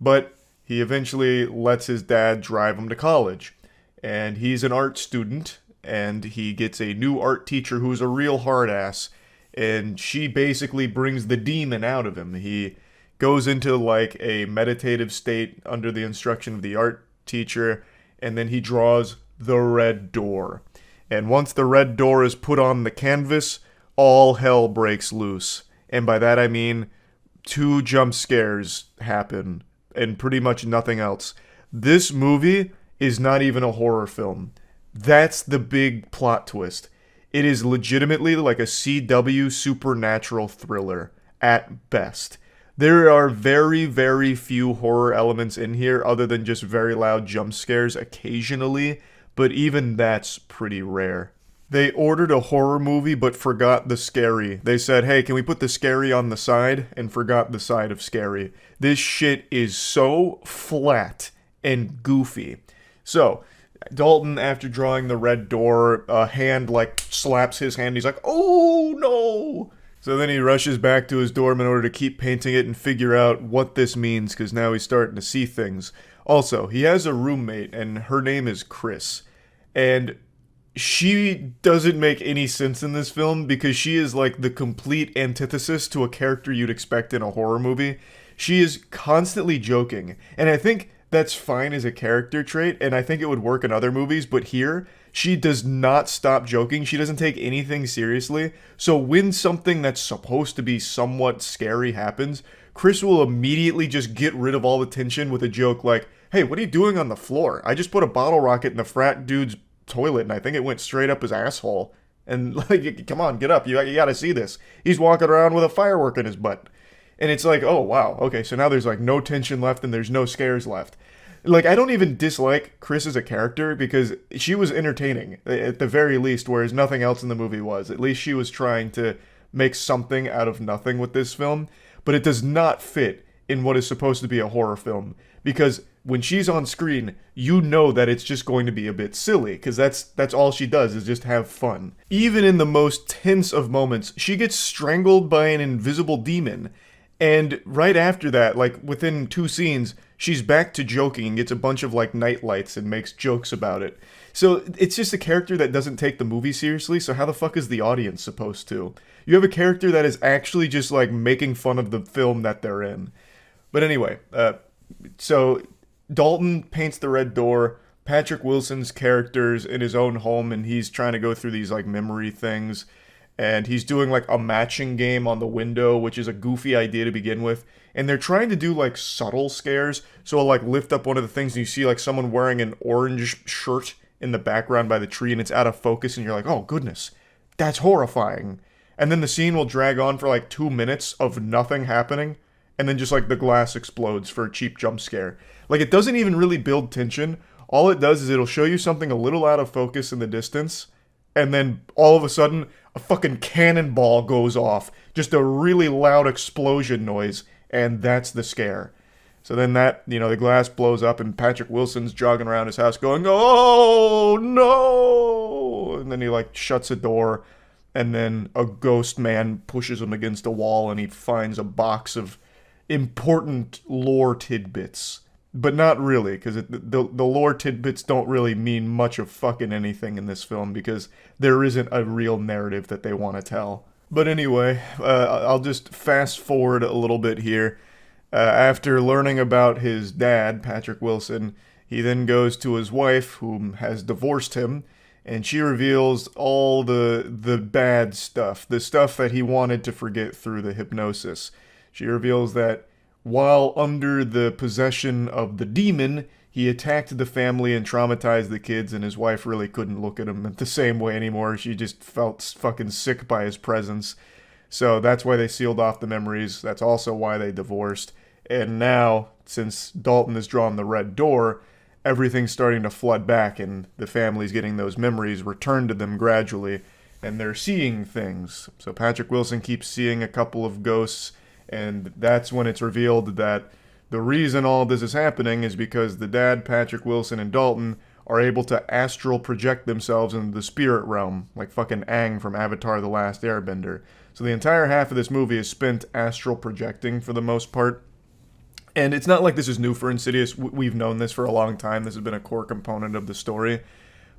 But he eventually lets his dad drive him to college. And he's an art student, and he gets a new art teacher who's a real hard ass, and she basically brings the demon out of him. He goes into like a meditative state under the instruction of the art teacher, and then he draws the Red Door. And once the Red Door is put on the canvas, all hell breaks loose. And by that I mean 2 jump scares happen, and pretty much nothing else. This movie is not even a horror film. That's the big plot twist. It is legitimately like a CW supernatural thriller, at best. There are very, very few horror elements in here other than just very loud jump scares occasionally, but even that's pretty rare. They ordered a horror movie but forgot the scary. They said, hey, can we put the scary on the side? And forgot the side of scary. This shit is so flat and goofy. So, Dalton, after drawing the Red Door, a hand like slaps his hand. He's like, oh no! So then he rushes back to his dorm in order to keep painting it and figure out what this means, because now he's starting to see things. Also, he has a roommate, and her name is Chris. And she doesn't make any sense in this film because she is like the complete antithesis to a character you'd expect in a horror movie. She is constantly joking, and I think that's fine as a character trait, and I think it would work in other movies, but here, she does not stop joking. She doesn't take anything seriously. So when something that's supposed to be somewhat scary happens, Chris will immediately just get rid of all the tension with a joke like, hey, what are you doing on the floor? I just put a bottle rocket in the frat dude's toilet, and I think it went straight up his asshole. And, like, come on, get up. You gotta see this. He's walking around with a firework in his butt. And it's like, oh, wow, okay, so now there's, like, no tension left and there's no scares left. Like, I don't even dislike Chris as a character because she was entertaining, at the very least, whereas nothing else in the movie was. At least she was trying to make something out of nothing with this film. But it does not fit in what is supposed to be a horror film. Because when she's on screen, you know that it's just going to be a bit silly, because that's all she does is just have fun. Even in the most tense of moments, she gets strangled by an invisible demon. And right after that, like within 2 scenes, she's back to joking and gets a bunch of like night lights and makes jokes about it. So it's just a character that doesn't take the movie seriously, so how the fuck is the audience supposed to? You have a character that is actually just like making fun of the film that they're in. But anyway, so Dalton paints the Red Door. Patrick Wilson's character's in his own home, and he's trying to go through these like memory things, and he's doing like a matching game on the window, which is a goofy idea to begin with. And they're trying to do like subtle scares, so I'll like lift up one of the things and you see like someone wearing an orange shirt in the background by the tree, and it's out of focus, and you're like, oh goodness, that's horrifying. And then the scene will drag on for like 2 minutes of nothing happening, and then just like the glass explodes for a cheap jump scare. Like, it doesn't even really build tension. All it does is it'll show you something a little out of focus in the distance, and then all of a sudden a fucking cannonball goes off. Just a really loud explosion noise, and that's the scare. So then that, you know, the glass blows up and Patrick Wilson's jogging around his house going, oh no! And then he like shuts a door, and then a ghost man pushes him against a wall, and he finds a box of important lore tidbits. But not really, because the lore tidbits don't really mean much of fucking anything in this film, because there isn't a real narrative that they want to tell. But anyway, I'll just fast forward a little bit here. After learning about his dad, Patrick Wilson, he then goes to his wife, who has divorced him, and she reveals all the bad stuff, the stuff that he wanted to forget through the hypnosis. She reveals that while under the possession of the demon, he attacked the family and traumatized the kids, and his wife really couldn't look at him the same way anymore. She just felt fucking sick by his presence. So that's why they sealed off the memories. That's also why they divorced. And now, since Dalton has drawn the red door, everything's starting to flood back, and the family's getting those memories returned to them gradually, and they're seeing things. So Patrick Wilson keeps seeing a couple of ghosts, and that's when it's revealed that the reason all this is happening is because the dad, Patrick Wilson, and Dalton are able to astral project themselves into the spirit realm, like fucking Aang from Avatar: The Last Airbender. So the entire half of this movie is spent astral projecting for the most part. And it's not like this is new for Insidious. We've known this for a long time. This has been a core component of the story.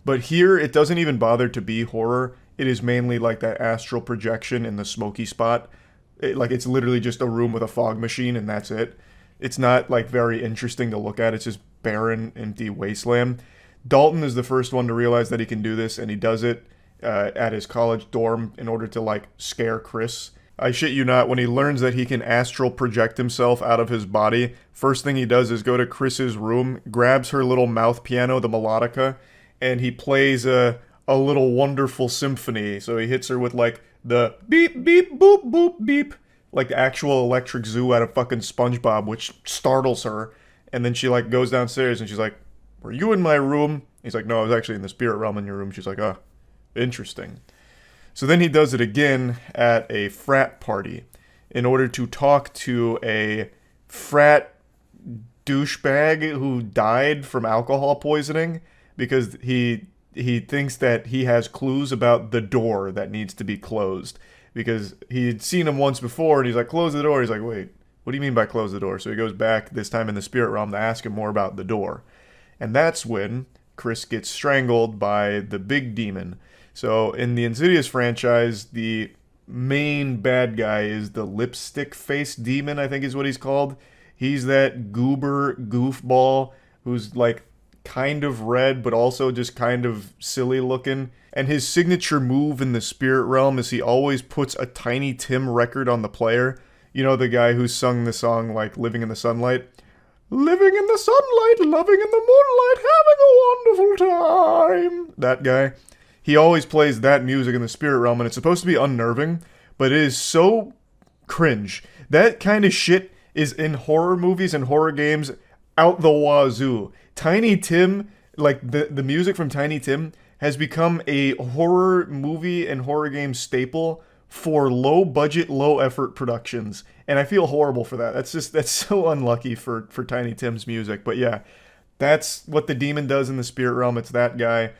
But here, it doesn't even bother to be horror. It is mainly like that astral projection in the smoky spot. It's literally just a room with a fog machine, and that's it. It's not like very interesting to look at. It's just barren, empty wasteland. Dalton is the first one to realize that he can do this, and he does it at his college dorm in order to like scare Chris. I shit you not, when he learns that he can astral project himself out of his body, first thing he does is go to Chris's room, grabs her little mouth piano, the melodica, and he plays a little wonderful symphony. So he hits her with like the beep, beep, boop, boop, beep, like the actual electric zoo out of fucking SpongeBob, which startles her. And then she like goes downstairs and she's like, were you in my room? He's like, no, I was actually in the spirit realm in your room. She's like, oh, interesting. So then he does it again at a frat party in order to talk to a frat douchebag who died from alcohol poisoning, because he thinks that he has clues about the door that needs to be closed, because he'd seen him once before and he's like, close the door. He's like, wait, what do you mean by close the door? So he goes back, this time in the spirit realm, to ask him more about the door. And that's when Chris gets strangled by the big demon. So in the Insidious franchise, the main bad guy is the lipstick face demon, I think is what he's called. He's that goober goofball who's like kind of red, but also just kind of silly looking. And his signature move in the spirit realm is he always puts a Tiny Tim record on the player. You know, the guy who sung the song like Living in the Sunlight? Living in the sunlight, loving in the moonlight, having a wonderful time. That guy. He always plays that music in the spirit realm, and it's supposed to be unnerving, but it is so cringe. That kind of shit is in horror movies and horror games out the wazoo. Tiny Tim, like the music from Tiny Tim, has become a horror movie and horror game staple for low budget, low effort productions. And I feel horrible for that. That's so unlucky for Tiny Tim's music. But yeah, that's what the demon does in the spirit realm. It's that guy.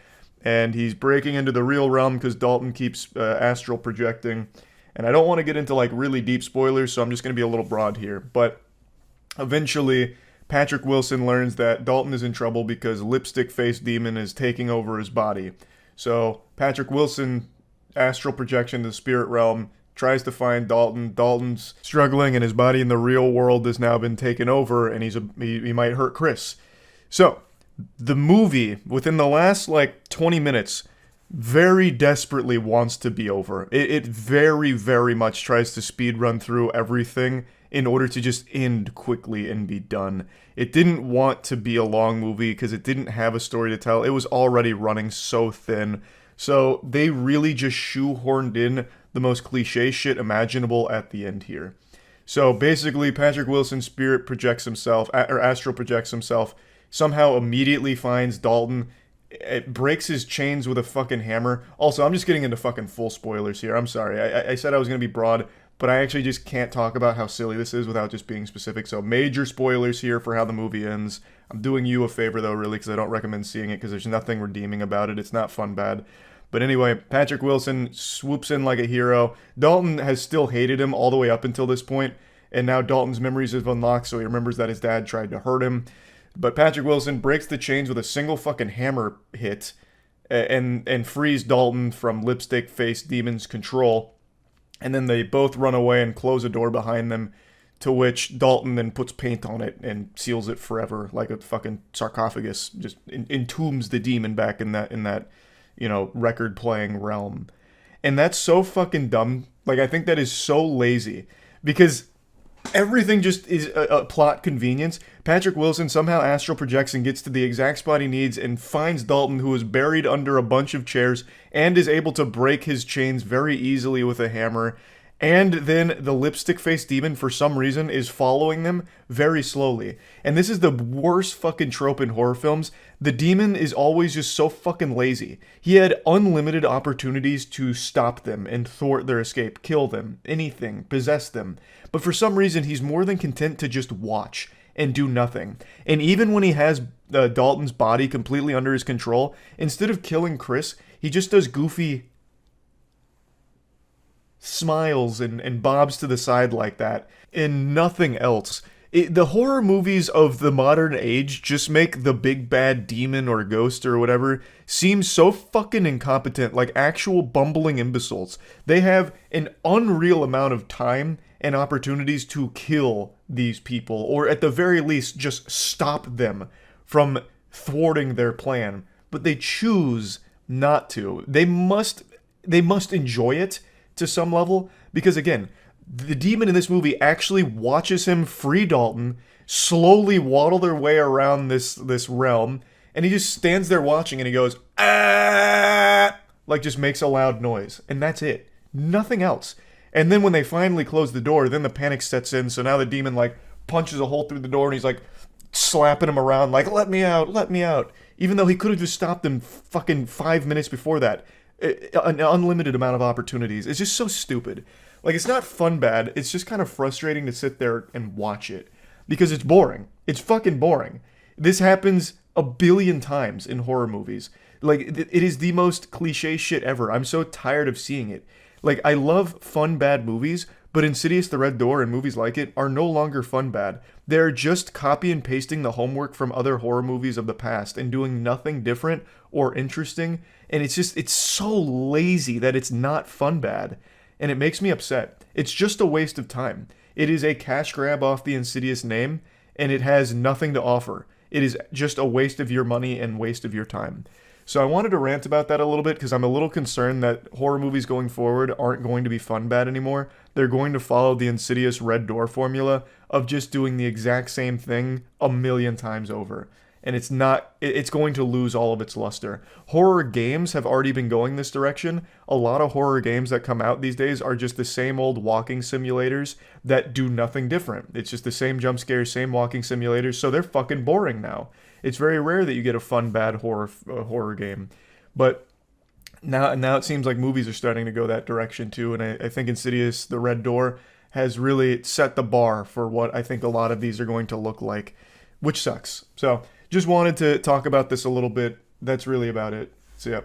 And he's breaking into the real realm because Dalton keeps astral projecting. And I don't want to get into like really deep spoilers, so I'm just going to be a little broad here. But eventually, Patrick Wilson learns that Dalton is in trouble because Lipstick Face Demon is taking over his body. So Patrick Wilson, astral projection to the spirit realm, tries to find Dalton. Dalton's struggling, and his body in the real world has now been taken over, and he might hurt Chris. So The movie, within the last, like, 20 minutes, very desperately wants to be over. It very, very much tries to speed run through everything in order to just end quickly and be done. It didn't want to be a long movie because it didn't have a story to tell. It was already running so thin. So they really just shoehorned in the most cliche shit imaginable at the end here. So basically, Patrick Wilson's spirit projects himself, or astral projects himself, somehow immediately finds Dalton. It breaks his chains with a fucking hammer. Also, I'm just getting into fucking full spoilers here. I'm sorry. I said I was going to be broad, but I actually just can't talk about how silly this is without just being specific. So major spoilers here for how the movie ends. I'm doing you a favor, though, really, because I don't recommend seeing it because there's nothing redeeming about it. It's not fun bad. But anyway, Patrick Wilson swoops in like a hero. Dalton has still hated him all the way up until this point, and now Dalton's memories have unlocked, so he remembers that his dad tried to hurt him. But Patrick Wilson breaks the chains with a single fucking hammer hit and frees Dalton from lipstick-faced demon's control. And then they both run away and close a door behind them, to which Dalton then puts paint on it and seals it forever, like a fucking sarcophagus, just entombs the demon back in that record-playing realm. And that's so fucking dumb. Like, I think that is so lazy, because everything just is a plot convenience. Patrick Wilson somehow astral projects and gets to the exact spot he needs and finds Dalton, who is buried under a bunch of chairs, and is able to break his chains very easily with a hammer. And then the lipstick-faced demon, for some reason, is following them very slowly. And this is the worst fucking trope in horror films. The demon is always just so fucking lazy. He had unlimited opportunities to stop them and thwart their escape, kill them, anything, possess them. But for some reason, he's more than content to just watch and do nothing. And even when he has Dalton's body completely under his control, instead of killing Chris, he just does goofy smiles and bobs to the side like that, and nothing else. The horror movies of the modern age just make the big bad demon or ghost or whatever seem so fucking incompetent, like actual bumbling imbeciles. They have an unreal amount of time and opportunities to kill these people, or at the very least just stop them from thwarting their plan, but they choose not to. They must enjoy it to some level, because again, the demon in this movie actually watches him free Dalton, slowly waddle their way around this realm, and he just stands there watching and he goes, ah, like just makes a loud noise, and that's it. Nothing else. And then when they finally close the door, then the panic sets in, so now the demon like punches a hole through the door and he's like slapping him around like, let me out, even though he could have just stopped him fucking 5 minutes before that. An unlimited amount of opportunities. It's just so stupid. Like, it's not fun bad, it's just kind of frustrating to sit there and watch it, because it's boring. It's fucking boring. This happens a billion times in horror movies. Like, it is the most cliche shit ever. I'm so tired of seeing it. Like, I love fun bad movies, but Insidious the Red Door and movies like it are no longer fun bad. They're just copy and pasting the homework from other horror movies of the past and doing nothing different or interesting. And it's so lazy that it's not fun bad. And it makes me upset. It's just a waste of time. It is a cash grab off the Insidious name, and it has nothing to offer. It is just a waste of your money and waste of your time. So I wanted to rant about that a little bit because I'm a little concerned that horror movies going forward aren't going to be fun bad anymore. They're going to follow the Insidious Red Door formula of just doing the exact same thing a million times over. And it's going to lose all of its luster. Horror games have already been going this direction. A lot of horror games that come out these days are just the same old walking simulators that do nothing different. It's just the same jump scares, same walking simulators, so they're fucking boring now. It's very rare that you get a fun, bad horror game. But now it seems like movies are starting to go that direction too, and I think Insidious, The Red Door, has really set the bar for what I think a lot of these are going to look like, which sucks. So just wanted to talk about this a little bit. That's really about it. So, yeah.